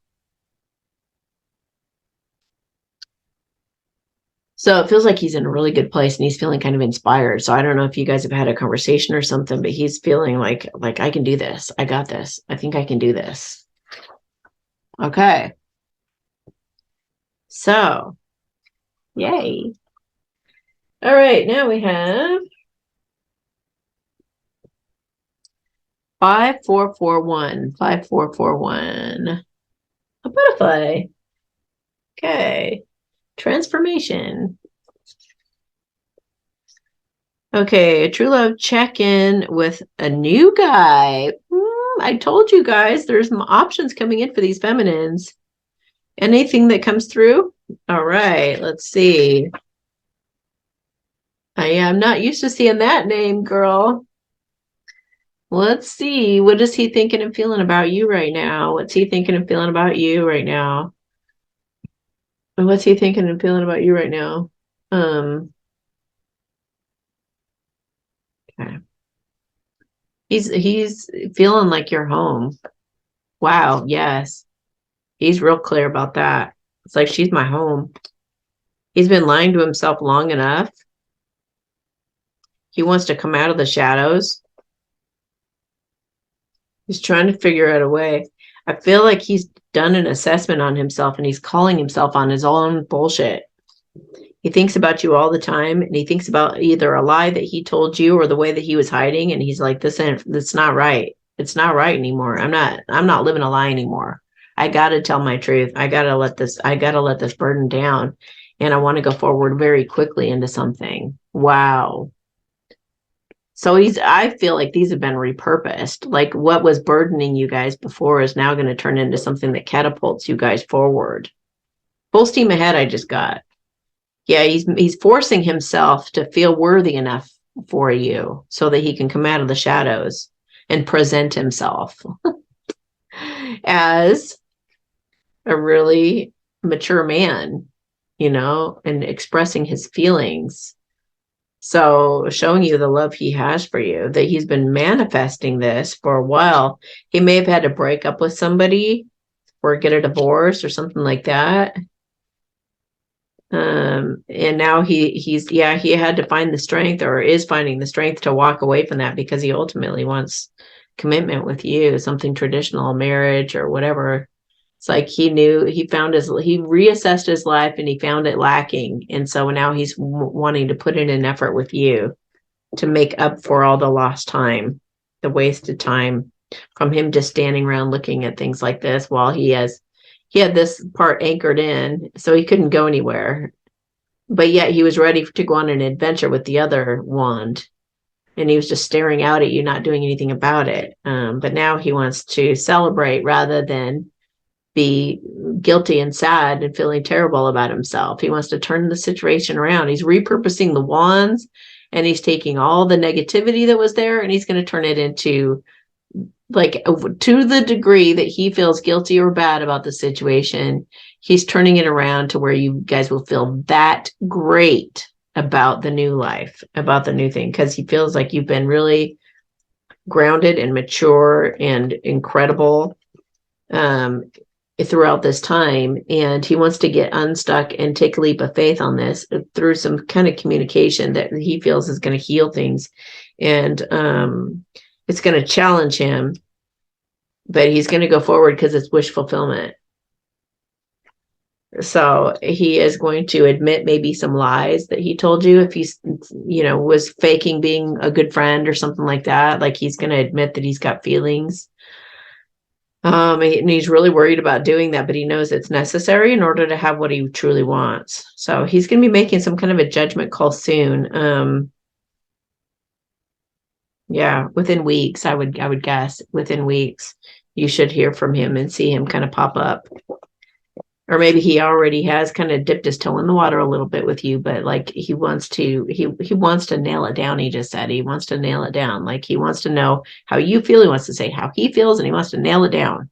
So it feels like he's in a really good place and he's feeling kind of inspired. So I don't know if you guys have had a conversation or something, but he's feeling like I can do this. I got this. I think I can do this. Okay. So, yay. All right, now we have 5441. 5441. A butterfly. Okay. Transformation. Okay, a true love check-in with a new guy. I told you guys there's some options coming in for these feminines. Anything that comes through? All right, let's see. I am not used to seeing that name, girl. Let's see. What is he thinking and feeling about you right now? What's he thinking and feeling about you right now? And what's he thinking and feeling about you right now? Okay. He's feeling like you're home. Wow, yes. He's real clear about that. It's like she's my home. He's been lying to himself long enough. He wants to come out of the shadows. He's trying to figure out a way. I feel like he's done an assessment on himself and he's calling himself on his own bullshit. He thinks about you all the time and he thinks about either a lie that he told you or the way that he was hiding. And he's like, that's not right. It's not right anymore. I'm not living a lie anymore. I got to tell my truth. I got to let this burden down. And I want to go forward very quickly into something. Wow. So I feel like these have been repurposed. Like what was burdening you guys before is now going to turn into something that catapults you guys forward. Full steam ahead, I just got. Yeah, he's forcing himself to feel worthy enough for you so that he can come out of the shadows and present himself as a really mature man, and expressing his feelings. So showing you the love he has for you, that he's been manifesting this for a while. He may have had to break up with somebody or get a divorce or something like that. And now he had to find the strength, or is finding the strength, to walk away from that, because he ultimately wants commitment with you, something traditional, marriage or whatever. It's like he reassessed his life and he found it lacking. And so now he's wanting to put in an effort with you to make up for all the lost time, the wasted time from him just standing around looking at things like this, while he had this part anchored in, so he couldn't go anywhere. But yet he was ready to go on an adventure with the other wand. And he was just staring out at you, not doing anything about it. But now he wants to celebrate rather than be guilty and sad and feeling terrible about himself. He wants to turn the situation around. He's repurposing the wands, and he's taking all the negativity that was there, and he's going to turn it into, like, to the degree that he feels guilty or bad about the situation, he's turning it around to where you guys will feel that great about the new life, about the new thing, because he feels like you've been really grounded and mature and incredible throughout this time. And he wants to get unstuck and take a leap of faith on this through some kind of communication that he feels is going to heal things. And it's going to challenge him, but he's going to go forward because it's wish fulfillment. So he is going to admit maybe some lies that he told you, if he's, was faking being a good friend or something like that. Like, he's going to admit that he's got feelings. And he's really worried about doing that, but he knows it's necessary in order to have what he truly wants. So he's going to be making some kind of a judgment call soon. Yeah, within weeks, I would guess within weeks, you should hear from him and see him kind of pop up. Or maybe he already has kind of dipped his toe in the water a little bit with you, but like he wants to nail it down. He just said he wants to nail it down. Like, he wants to know how you feel. He wants to say how he feels, and he wants to nail it down.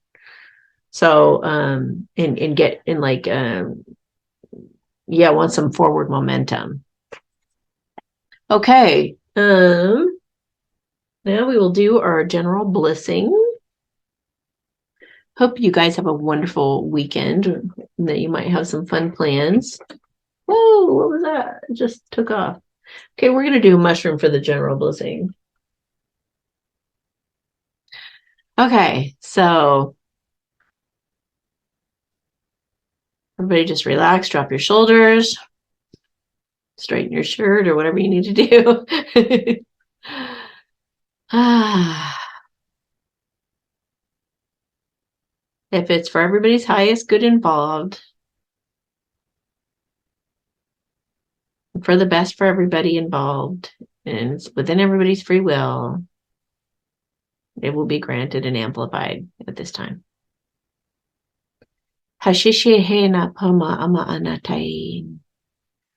So, and get in, like, want some forward momentum. Okay. Now we will do our general blissing. Hope you guys have a wonderful weekend, that you might have some fun plans. Whoa, what was that? It just took off. Okay, we're going to do a mushroom for the general blessing. Okay, so everybody just relax, drop your shoulders, straighten your shirt or whatever you need to do. If it's for everybody's highest good involved, for the best for everybody involved, and it's within everybody's free will, it will be granted and amplified at this time. Hashishi hena pama ama anatain.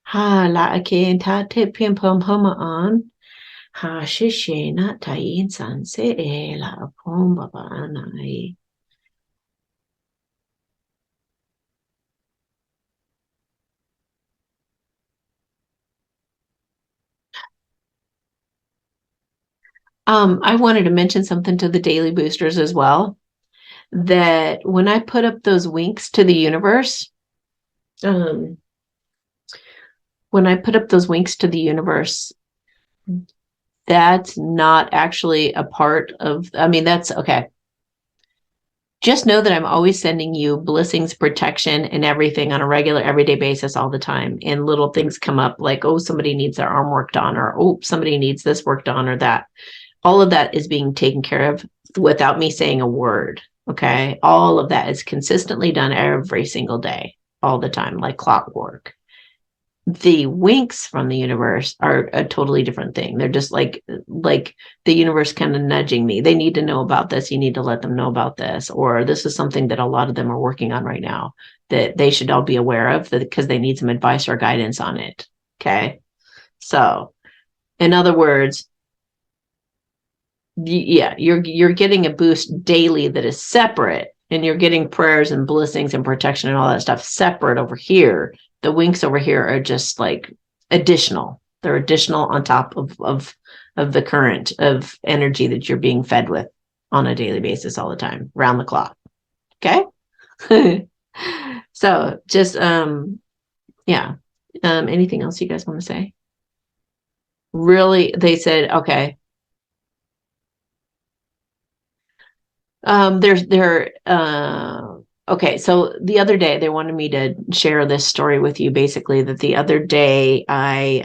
Ha la akin ta te pim pum pama on. Hashishi na tain san se e la pom baba anai. I wanted to mention something to the daily boosters as well, that when I put up those winks to the universe, that's not actually a part of, that's okay. Just know that I'm always sending you blessings, protection, and everything on a regular, everyday basis all the time. And little things come up like, oh, somebody needs their arm worked on, or, oh, somebody needs this worked on, or that. All of that is being taken care of without me saying a word. Okay. All of that is consistently done every single day, all the time, like clockwork. The winks from the universe are a totally different thing. They're just like the universe kind of nudging me. They need to know about this. You need to let them know about this. Or this is something that a lot of them are working on right now that they should all be aware of because they need some advice or guidance on it. Okay. So in other words, yeah, you're getting a boost daily that is separate, and you're getting prayers and blessings and protection and all that stuff separate over here. The winks over here are just like additional. They're additional on top of the current of energy that you're being fed with on a daily basis all the time, round the clock. Okay. So just yeah. Anything else you guys want to say? Really, they said, okay. Okay, so the other day they wanted me to share this story with you, basically, that the other day I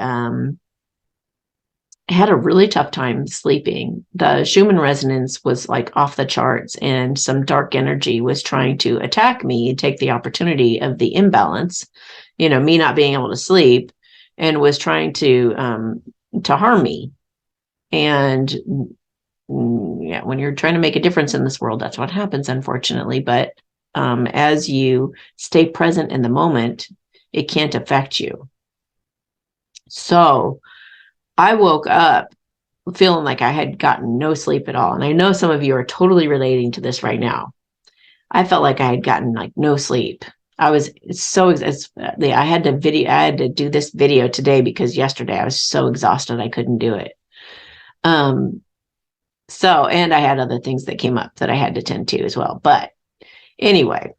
had a really tough time sleeping. The Schumann resonance was like off the charts, and some dark energy was trying to attack me and take the opportunity of the imbalance, me not being able to sleep, and was trying to harm me. And yeah, when you're trying to make a difference in this world, that's what happens, unfortunately. But as you stay present in the moment, it can't affect you. So I woke up feeling like I had gotten no sleep at all. And I know some of you are totally relating to this right now. I felt like I had gotten like no sleep. I was so I had to do this video today because yesterday I was so exhausted I couldn't do it. So, and I had other things that came up that I had to tend to as well. But anyway,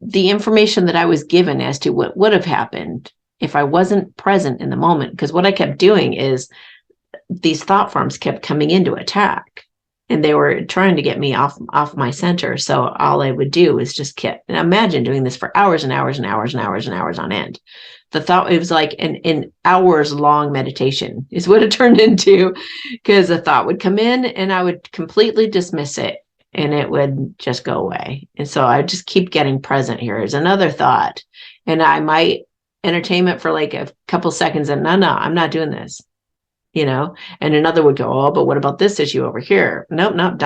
the information that I was given as to what would have happened if I wasn't present in the moment, because what I kept doing is these thought forms kept coming in to attack, and they were trying to get me off my center. So all I would do is just and imagine doing this for hours and hours and hours and hours and hours on end. The thought, it was like an hours long meditation is what it turned into, because a thought would come in and I would completely dismiss it and it would just go away. And so I just keep getting present. Here is another thought, and I might entertain it for like a couple seconds, and no, I'm not doing this. And another would go, oh, but what about this issue over here? Nope, not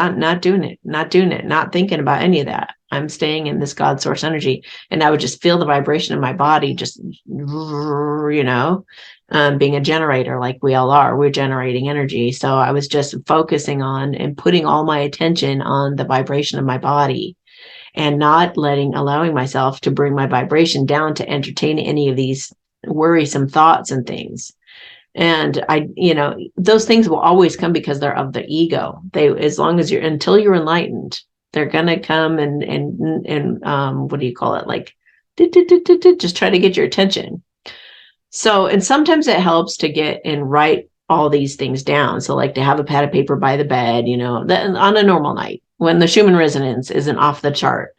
doing it, not thinking about any of that. I'm staying in this God source energy. And I would just feel the vibration in my body, just, being a generator like we all are. We're generating energy. So I was just focusing on and putting all my attention on the vibration of my body, and not allowing myself to bring my vibration down to entertain any of these worrisome thoughts and things. And those things will always come because they're of the ego. As long as until you're enlightened, they're going to come and what do you call it? Like, just try to get your attention. So, and sometimes it helps to get and write all these things down. So like to have a pad of paper by the bed, on a normal night when the Schumann resonance isn't off the chart,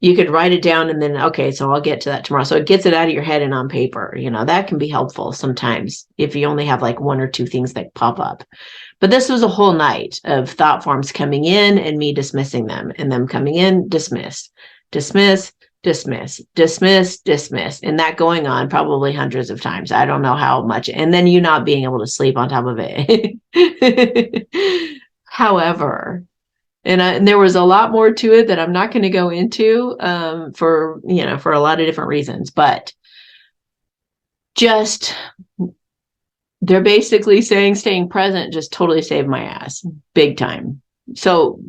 you could write it down and then, okay, so I'll get to that tomorrow. So it gets it out of your head and on paper. That can be helpful sometimes if you only have like one or two things that pop up. But this was a whole night of thought forms coming in and me dismissing them, and them coming in, dismiss, dismiss, dismiss, dismiss, dismiss. And that going on probably hundreds of times. I don't know how much. And then you not being able to sleep on top of it. However, and there was a lot more to it that I'm not going to go into for a lot of different reasons, but just they're basically saying staying present just totally saved my ass big time. So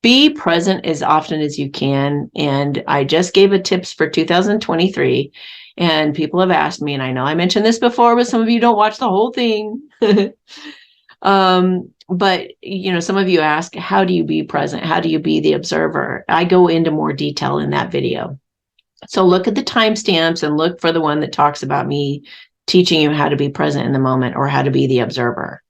be present as often as you can. And I just gave a tips for 2023, and people have asked me, and I know I mentioned this before, but some of you don't watch the whole thing. But some of you ask, how do you be present? How do you be the observer? I go into more detail in that video. So look at the timestamps and look for the one that talks about me teaching you how to be present in the moment, or how to be the observer.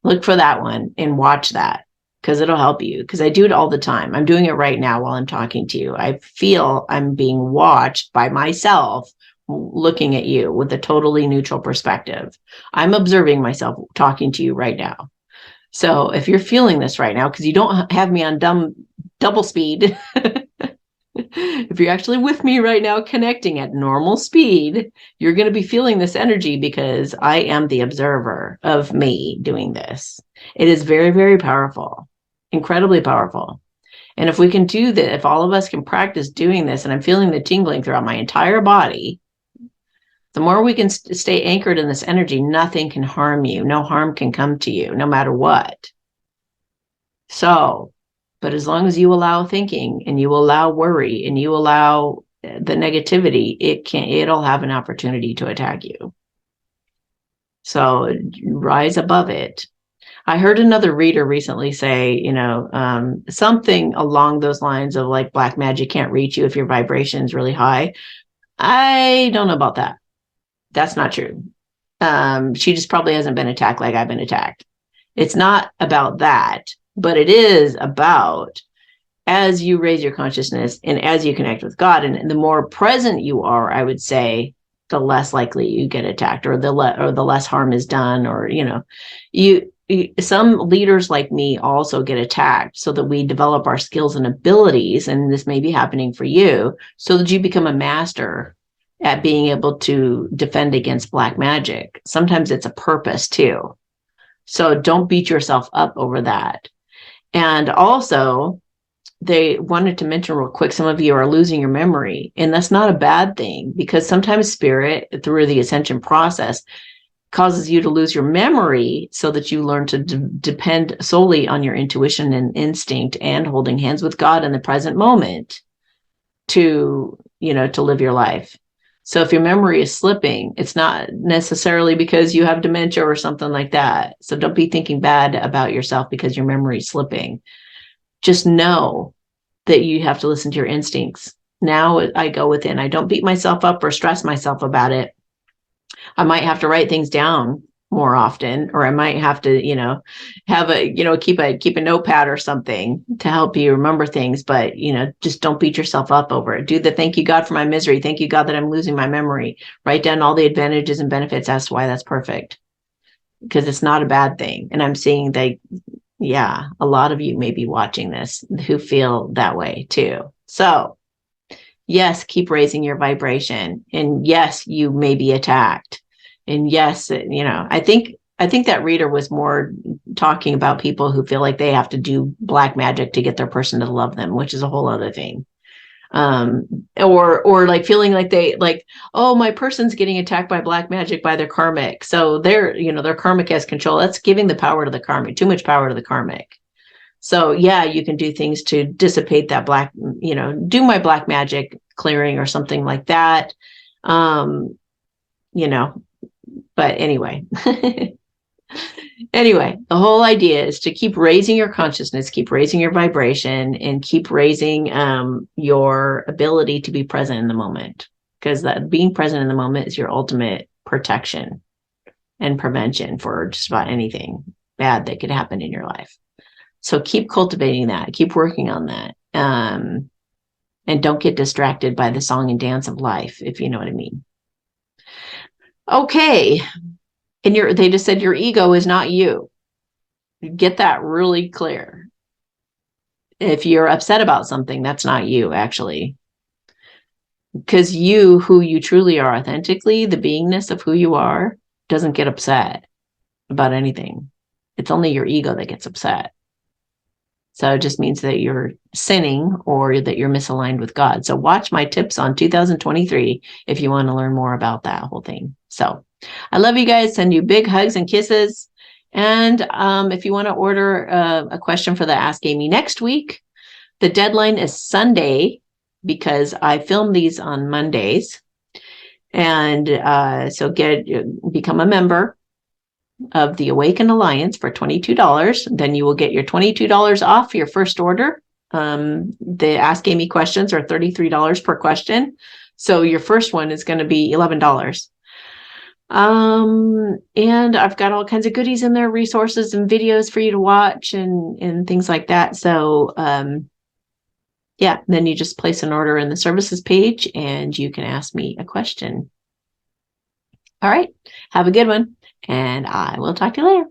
Look for that one and watch that, because it'll help you, because I do it all the time. I'm doing it right now while I'm talking to you. I feel I'm being watched by myself, looking at you with a totally neutral perspective. I'm observing myself talking to you right now. So if you're feeling this right now, because you don't have me on double speed, If you're actually with me right now, connecting at normal speed, you're going to be feeling this energy because I am the observer of me doing this. It is very, very powerful, incredibly powerful. And if we can do that, if all of us can practice doing this, and I'm feeling the tingling throughout my entire body, the more we can stay anchored in this energy, nothing can harm you. No harm can come to you, no matter what. So, but as long as you allow thinking and you allow worry and you allow the negativity, it'll have an opportunity to attack you. So rise above it. I heard another reader recently say, something along those lines of like black magic can't reach you if your vibration is really high. I don't know about that. That's not true. She just probably hasn't been attacked like I've been attacked. It's not about that, but it is about as you raise your consciousness and as you connect with God, and the more present you are, I would say, the less likely you get attacked, or the less harm is done, or some leaders like me also get attacked so that we develop our skills and abilities, and this may be happening for you, so that you become a master at being able to defend against black magic. Sometimes it's a purpose too. So don't beat yourself up over that. And also, they wanted to mention real quick, some of you are losing your memory, and that's not a bad thing, because sometimes spirit through the ascension process causes you to lose your memory so that you learn to depend solely on your intuition and instinct and holding hands with God in the present moment to live your life. So if your memory is slipping, it's not necessarily because you have dementia or something like that. So don't be thinking bad about yourself because your memory is slipping. Just know that you have to listen to your instincts. Now I go within. I don't beat myself up or stress myself about it. I might have to write things down more often, or I might have to, have keep a notepad or something to help you remember things. But, just don't beat yourself up over it. Do the thank you, God, for my misery. Thank you, God, that I'm losing my memory. Write down all the advantages and benefits as to why that's perfect, because it's not a bad thing. And I'm seeing that, a lot of you may be watching this who feel that way too. So yes, keep raising your vibration. And yes, you may be attacked. And yes, I think that reader was more talking about people who feel like they have to do black magic to get their person to love them, which is a whole other thing. Or like feeling like oh, my person's getting attacked by black magic by their karmic. So their karmic has control. That's giving the power to the karmic, too much power to the karmic. So you can do things to dissipate that do my black magic clearing or something like that. But anyway, the whole idea is to keep raising your consciousness, keep raising your vibration, and keep raising your ability to be present in the moment, because that being present in the moment is your ultimate protection and prevention for just about anything bad that could happen in your life. So keep cultivating that, keep working on that. And don't get distracted by the song and dance of life, if you know what I mean. Okay. And they just said your ego is not you. Get that really clear. If you're upset about something, that's not you, actually. Because who you truly are authentically, the beingness of who you are, doesn't get upset about anything. It's only your ego that gets upset. So it just means that you're sinning or that you're misaligned with God. So watch my tips on 2023 if you want to learn more about that whole thing. So I love you guys. Send you big hugs and kisses. And if you want to order a question for the Ask Amy next week, the deadline is Sunday because I film these on Mondays. And so become a member of the Awaken Alliance for $22. Then you will get your $22 off your first order. The Ask Amy questions are $33 per question. So your first one is going to be $11. And I've got all kinds of goodies in there, resources and videos for you to watch and things like that. So, then you just place an order in the services page and you can ask me a question. All right. Have a good one. And I will talk to you later.